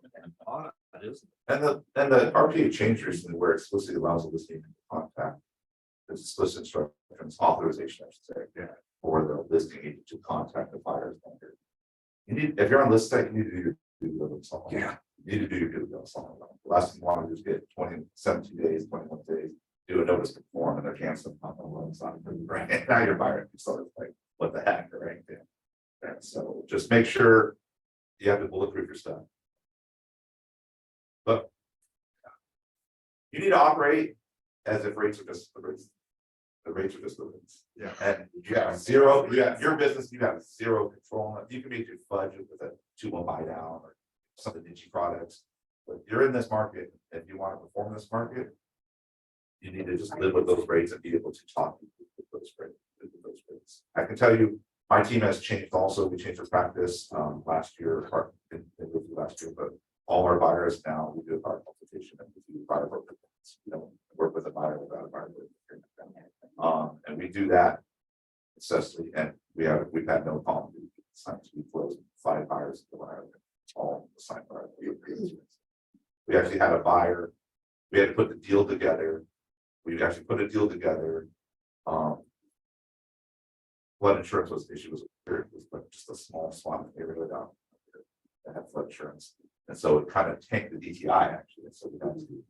Odd, isn't it? And the RPA changed recently where it explicitly allows a listing to contact. There's explicit instructions, authorization, I should say, yeah, for the listing agent to contact the buyer's lender. If you're on list site, you need to do your due diligence. Yeah. You need to do your due diligence on it. The last thing you want to do is get 17 days, 21 days, do a notice to form and they're canceling. It's not good, right? Now you're buying, so it's like, what the heck, right? And so just make sure you have to bulletproof your stuff. But you need to operate as if rates are just the rates. The rates are just the rates. Yeah. And you have zero, you have your business, you have zero control on it. You can make your budget with a 2-1 buy down or some of the niche products. But you're in this market, if you want to perform in this market, you need to just live with those rates and be able to talk with those rates. I can tell you, my team has changed also. We changed our practice last year, but all our buyers now, we do a buyer consultation and we do buyer broker. You know, work with a buyer without a buyer. And we do that successfully, and we've had no problem. We closed 5 buyers in the buyer, all signed buyers. We actually had a buyer. We had to put the deal together. We actually put a deal together. Flood insurance was the issue, was like just a small spot in the neighborhood out there that had flood insurance, and so it kind of tanked the DTI actually. And so we had to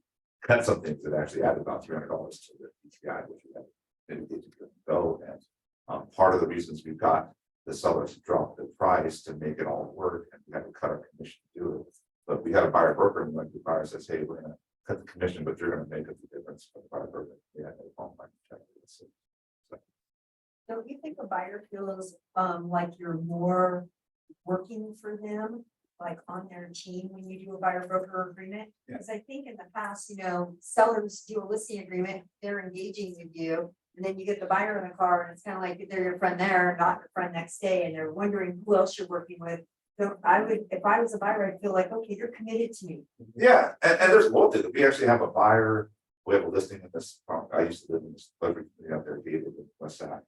cut some things that actually added about $300 to the DTI, which we had mitigated to go. And part of the reasons we've got the sellers to drop the price to make it all work, and we had to cut our commission to do it. But we had a buyer broker, and when the buyer says, "Hey, we're going to cut the commission, but you're going to make up the difference," for the buyer broker, we had no problem. Don't you think a buyer feels like you're more working for them, like on their team when you do a buyer broker agreement? Yeah. Because I think in the past, you know, sellers do a listing agreement, they're engaging with you. And then you get the buyer in the car and it's kind of like they're your friend there, not your friend next day, and they're wondering who else you're working with. So I would, if I was a buyer, I'd feel like, okay, you're committed to me. Yeah, and there's more to it. We actually have a buyer. We have a listing in this. I used to live in this, there, David in West Side,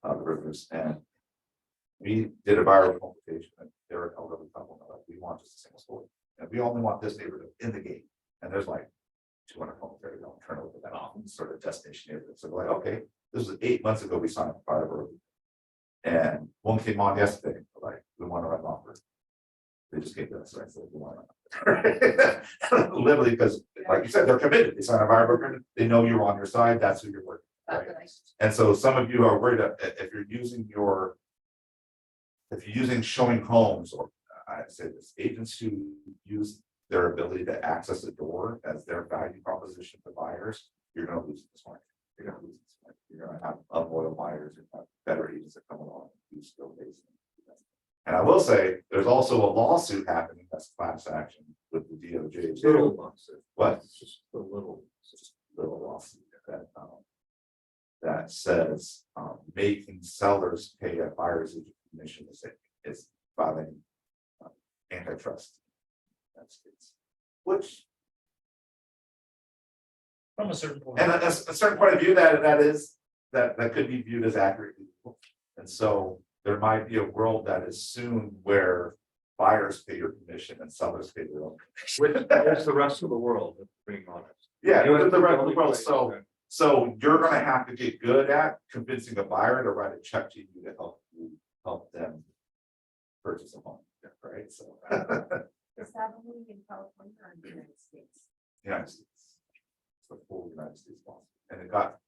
the Rivers, and we did a buyer consultation. And they're an elderly couple. And they're like, we want just a single story, and we only want this neighborhood in the gate. And there's like 200 homes there. Don't turn over that often, sort of destination neighborhood. So we're like, okay, this was 8 months ago. We signed a buyer broker, and one came on yesterday. We're like, we want to write an offer. They just came to us, right? So we want to literally, because like you said, they're committed. They sign a buyer broker. They know you're on your side. That's who you're working with, right? And so some of you are worried if you're using showing homes, or I say this, agents who use their ability to access a door as their value proposition to buyers, you're going to lose this market. You're going to lose this market. You're going to have unloyal buyers and have better agents that come along and do skill based. And I will say, there's also a lawsuit happening that's class action with the DOJ. Little lawsuit. What? It's just a little. Little lawsuit that says making sellers pay a buyer's agent commission is violating antitrust. That's which, From a certain point. and a certain point of view that could be viewed as accurate. And so there might be a world that is soon where buyers pay your commission and sellers pay their own commission. Which is the rest of the world, being honest. Yeah, with the rest of the world. So you're gonna have to get good at convincing a buyer to write a check to you to help them purchase a home, right? So. Is that only in California or in the United States? United States. It's the full United States law, and it got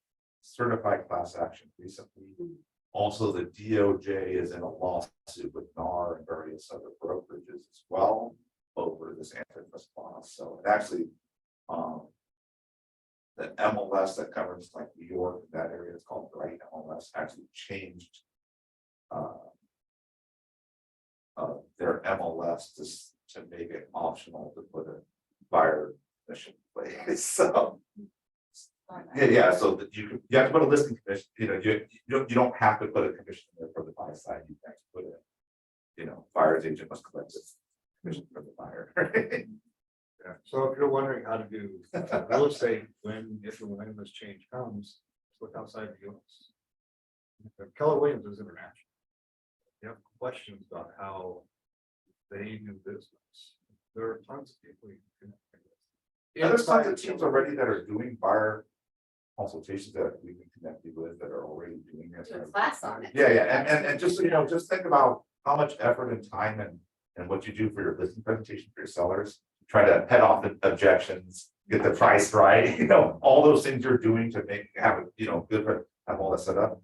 certified class action recently. Also, the DOJ is in a lawsuit with NAR and various other brokerages as well over this antitrust clause. So it actually, the MLS that covers like New York, that area is called Bright MLS, actually changed their MLS to make it optional to put a buyer commission in place. So. Yeah, so that you have to put a listing commission, you don't have to put a commission in there for the buy side, you can put it, buyer's agent must collect this commission from the buyer. Yeah, so if you're wondering how to do real estate, if and when this change comes, look outside the US. Keller Williams is international. You have questions about how they do business. There are tons of people you can connect with. Yeah, there's tons of teams already that are doing buyer consultations that we can connect you with that are already doing it. Do a class on it. Yeah, and just, just think about how much effort and time and what you do for your listing presentation for your sellers try to head off the objections, get the price right, all those things you're doing to have it, good for, have all that set up.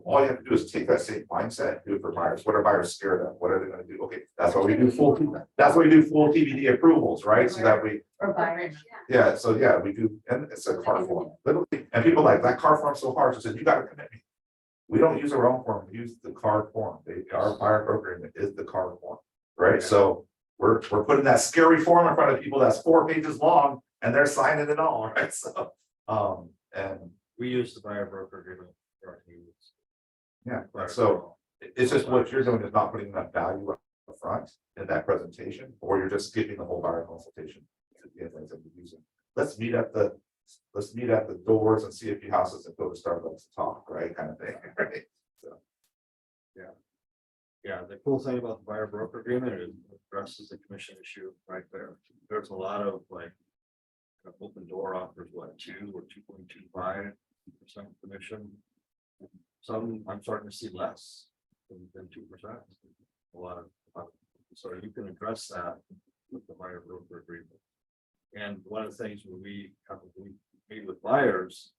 All you have to do is take that same mindset, do it for buyers. What are buyers scared of? What are they gonna do? Okay, that's why we do full TBD approvals, right? So that we, Or buyers. yeah, so yeah, we do, and it's a car form, literally, and people like, that car form's so hard, so I said, you gotta commit me. We don't use our own form, we use the car form, our buyer broker agreement is the car form, right? So we're putting that scary form in front of people that's 4 pages long, and they're signing it all, right? So, and We use the buyer broker agreement for our needs. yeah, so it's just what you're doing is not putting enough value up front in that presentation, or you're just skipping the whole buyer consultation. Let's meet at the doors and see a few houses and go to Starbucks and talk, right? Kind of thing, right? So, Yeah, the cool thing about the buyer broker agreement is it addresses the commission issue right there. There's a lot of like open door offers, what, 2 or 2.25% commission. Some I'm starting to see less than 2%. A lot of, so you can address that with the buyer broker agreement. And one of the things when we meet with buyers,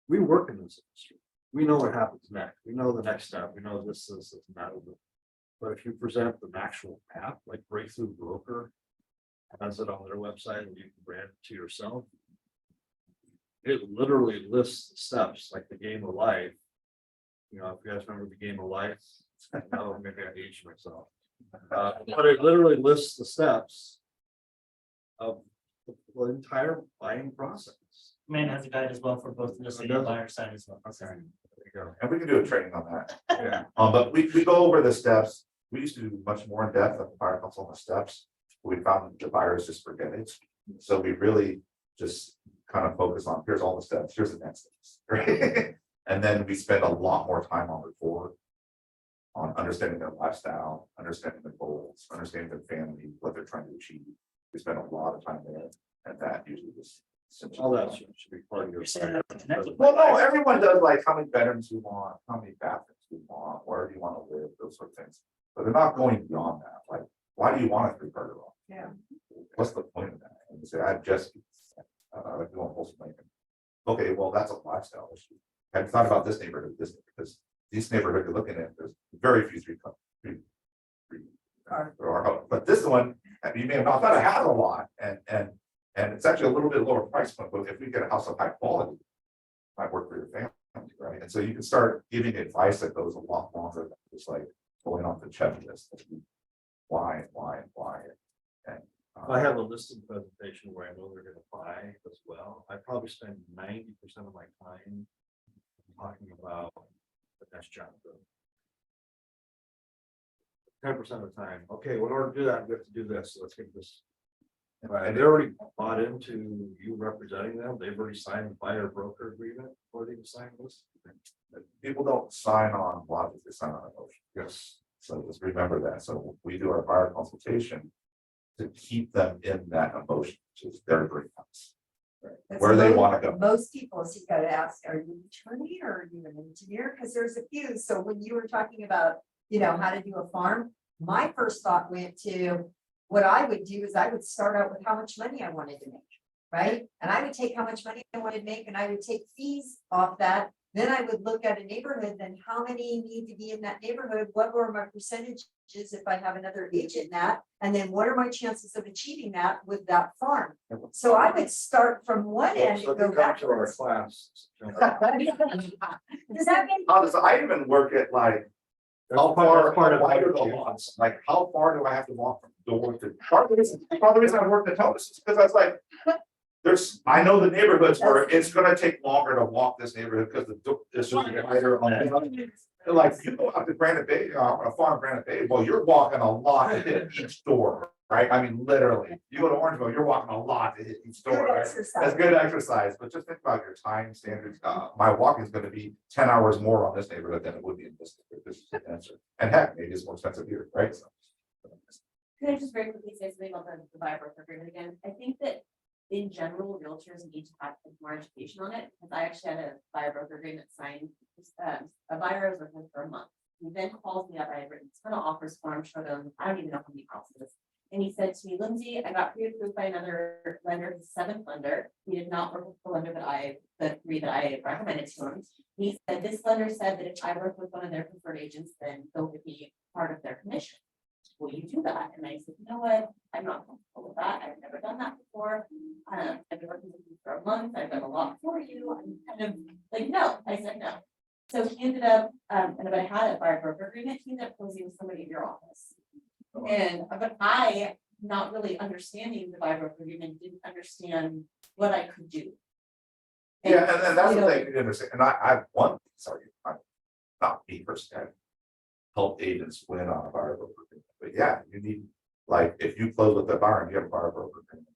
we work in this industry. We know what happens next. We know the next step. We know this and that. But if you present the actual path, like Breakthrough Broker has it on their website and you can brand it to yourself. It literally lists the steps like the game of life. If you guys remember the game of life, no, maybe I aged myself. But it literally lists the steps of the entire buying process. Man has a guide as well for both the city and buyer side as well. Okay. There you go. and we can do a training on that. Yeah. But we go over the steps. We used to do much more in depth at the buyer consult on the steps. We found the buyers just forget it. So we really just kind of focus on, here's all the steps, here's the next steps, right? And then we spend a lot more time on report, on understanding their lifestyle, understanding their goals, understanding their family, what they're trying to achieve. We spend a lot of time there, and that usually just. All that should be part of your. Well, no, everyone does like how many bedrooms you want, how many bathrooms you want, where do you want to live, those sort of things. But they're not going beyond that. Like, why do you want a 3-car garage? Yeah. What's the point of that? And you say, I have just, I like doing wholesome Lincoln. Okay, well, that's a lifestyle issue. Have you thought about this neighborhood, because this neighborhood you're looking at, there's very few but this one, you may have not thought it has a lot, and it's actually a little bit lower price point, but if we get a house of high quality, it might work for your family, right? And so you can start giving advice that goes a lot longer than just like going off the checklist. Why. And I have a listing presentation where I know they're gonna buy as well. I probably spend 90% of my time talking about the next chapter. 10% of the time, okay, well, in order to do that, we have to do this, so let's get this. And they already bought into you representing them, they've already signed the buyer broker agreement before they sign this. people don't sign on logic, they sign on emotion. Yes. So just remember that. So we do our buyer consultation to keep them in that emotion, which is their dream house. Where they want to go. Most people, so you gotta ask, are you an attorney or are you an engineer? Because there's a few. So when you were talking about, how to do a farm, my first thought went to, what I would do is I would start out with how much money I wanted to make, right? And I would take how much money I wanted to make and I would take fees off that. Then I would look at a neighborhood, then how many need to be in that neighborhood? What were my percentages if I have another agent in that? And then what are my chances of achieving that with that farm? So I would start from one end So and if you go come to our backwards. class. Does that mean? I even work at like, how far, wide are the lots? Like, how far do I have to walk from door to? Part of the reason I work in the is because I was like, I know the neighborhoods where it's gonna take longer to walk this neighborhood because it's just wider on the. Like, you go out to Granite Bay, a farm Granite Bay, well, you're walking a lot to hit each door, right? I mean, literally, you go to Orangeville, you're walking a lot to hit each door, Good right? exercise. That's good exercise, but just think about your time standards. My walking is gonna be 10 hours more on this neighborhood than it would be in this neighborhood. This is the answer. And heck, maybe it's more expensive here, right? So. Can I just very quickly say something about the buyer broker agreement again? I think that in general, realtors need to have more education on it, because I actually had a buyer broker agreement signed. A buyer was with me for a month. He then calls me up, I had written a ton of offers for him, showed him, I don't even know how many houses. And And he said to me, Lindsay, I got pre-approved by another lender, the seventh lender. He did not work with the lender the three that I recommended to him. He said, this lender said that if I work with one of their preferred agents, then they'll give me part of their commission. Will you do that? And I said, you know what? I'm not comfortable with that. I've never done that before. I've been working with you for a month. I've done a lot for you. I'm kind of like, no, I said no. So he ended up, and if I had a buyer broker agreement, he ended up closing with somebody in your office. And, but I, not really understanding the buyer broker agreement, didn't understand what I could do. Yeah, and that's you the know, thing, you understand, and I want, sorry, I'm not me personally. I've helped agents win on a buyer broker agreement, but yeah, you need, like, if you close with the buyer and you have a buyer broker agreement.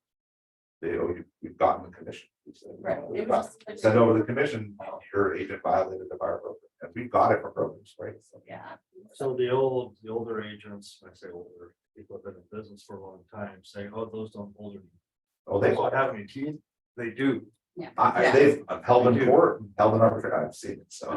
They owe you, you've gotten the commission. You said, Right. you It know, was just- send over the commission, your agent violated the buyer broker, and we've got it for brokers, right? So, Yeah. So the older agents, when I say older, people have been in business for a long time, say, oh, those don't hold any. oh, they, don't have any teeth. They do. they've held in court, held in arbitration, I've seen it, so.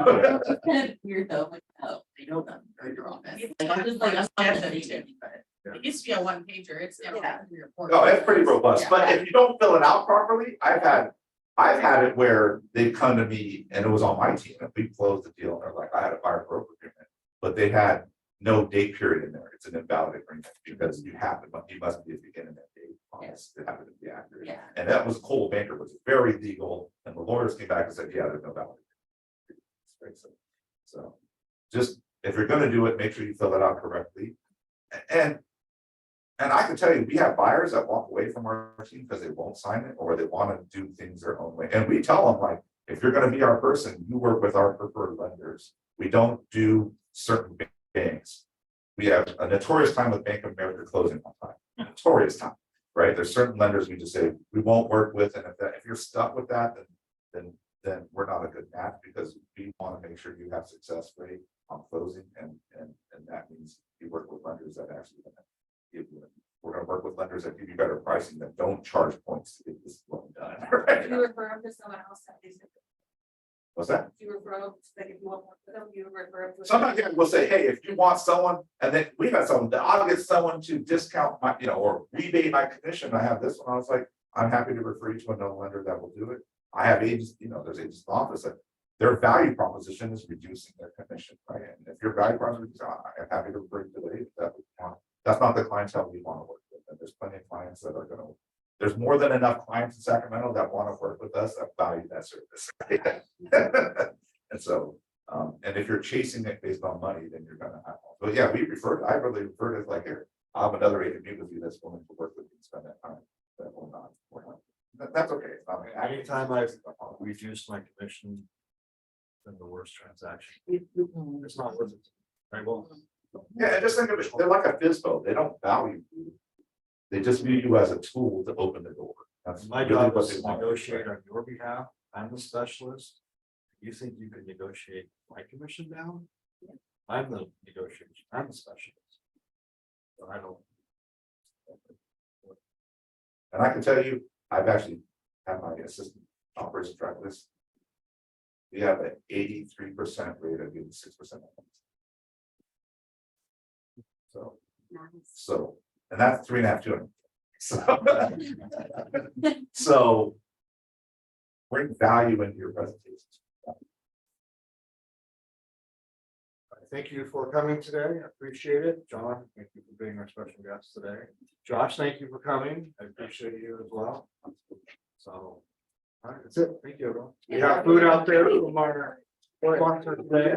It's kind of weird though, like, oh, they know them, they're in your office. Like, I'm just like, I'm not gonna do it, but. It used to be a one pager, it's never. Yeah. been a report. No, it's pretty robust, Yeah. but if you don't fill it out properly, I've had it where they've come to me and it was on my team, and we closed the deal, and they're like, I had a buyer broker agreement. But they had no date period in there, it's an invalid agreement, because you must be at the beginning of that date on this, it happened to be accurate. Yeah. And that was Cole Banker, was very legal, and the lawyers came back and said, yeah, there's no valid. Right, so, just, if you're gonna do it, make sure you fill it out correctly. And I can tell you, we have buyers that walk away from our team because they won't sign it, or they want to do things their own way. And we tell them, like, if you're gonna be our person, you work with our preferred lenders. We don't do certain banks. We have a notorious time with Bank of America closing on time, notorious time, right? There's certain lenders we just say, we won't work with, and if you're stuck with that, then we're not a good match, because we want to make sure you have success rate on closing, and that means you work with lenders that actually give you, we're gonna work with lenders that give you better pricing, that don't charge points to get this loan done. If you refer them to someone else, that is, if What's that? you refer them, like if you want more for them, you refer them to. Sometimes we'll say, hey, if you want someone, and then we've had someone, I'll get someone to discount my, or rebate my commission, I have this one, I was like, I'm happy to refer you to another lender that will do it. I have agents, there's agents in the office that their value proposition is reducing their commission, right? And if your value proposition is, I'm happy to refer you to the agent that would want. That's not the clientele we want to work with, and there's plenty of clients that are gonna, there's more than enough clients in Sacramento that want to work with us that value that service. Right? And so, and if you're chasing it based on money, then you're gonna have, but yeah, I really referred it like, here, I have another agent meet with you that's willing to work with you and spend that time, that will not, that's okay. Anytime I've reduced my commission, then the worst transaction. It's not worth it. I won't. Yeah, and just think of it, they're like a FISBO, they don't value you. They just view you as a tool to open the door. That's My really job what is they to want. negotiate on your behalf. I'm the specialist. You think you can negotiate my commission down? I'm the negotiation. I'm the specialist. So I don't. And I can tell you, I've actually had my assistant operations track this. We have an 83% rate of getting 6%. So, and that's 3.5, 2. So bring value into your presentations. Thank you for coming today. I appreciate it. John, thank you for being our special guest today. Josh, thank you for coming. I appreciate you as well. So, all right, that's it. Thank you, everyone. We have food out there from our sponsor today.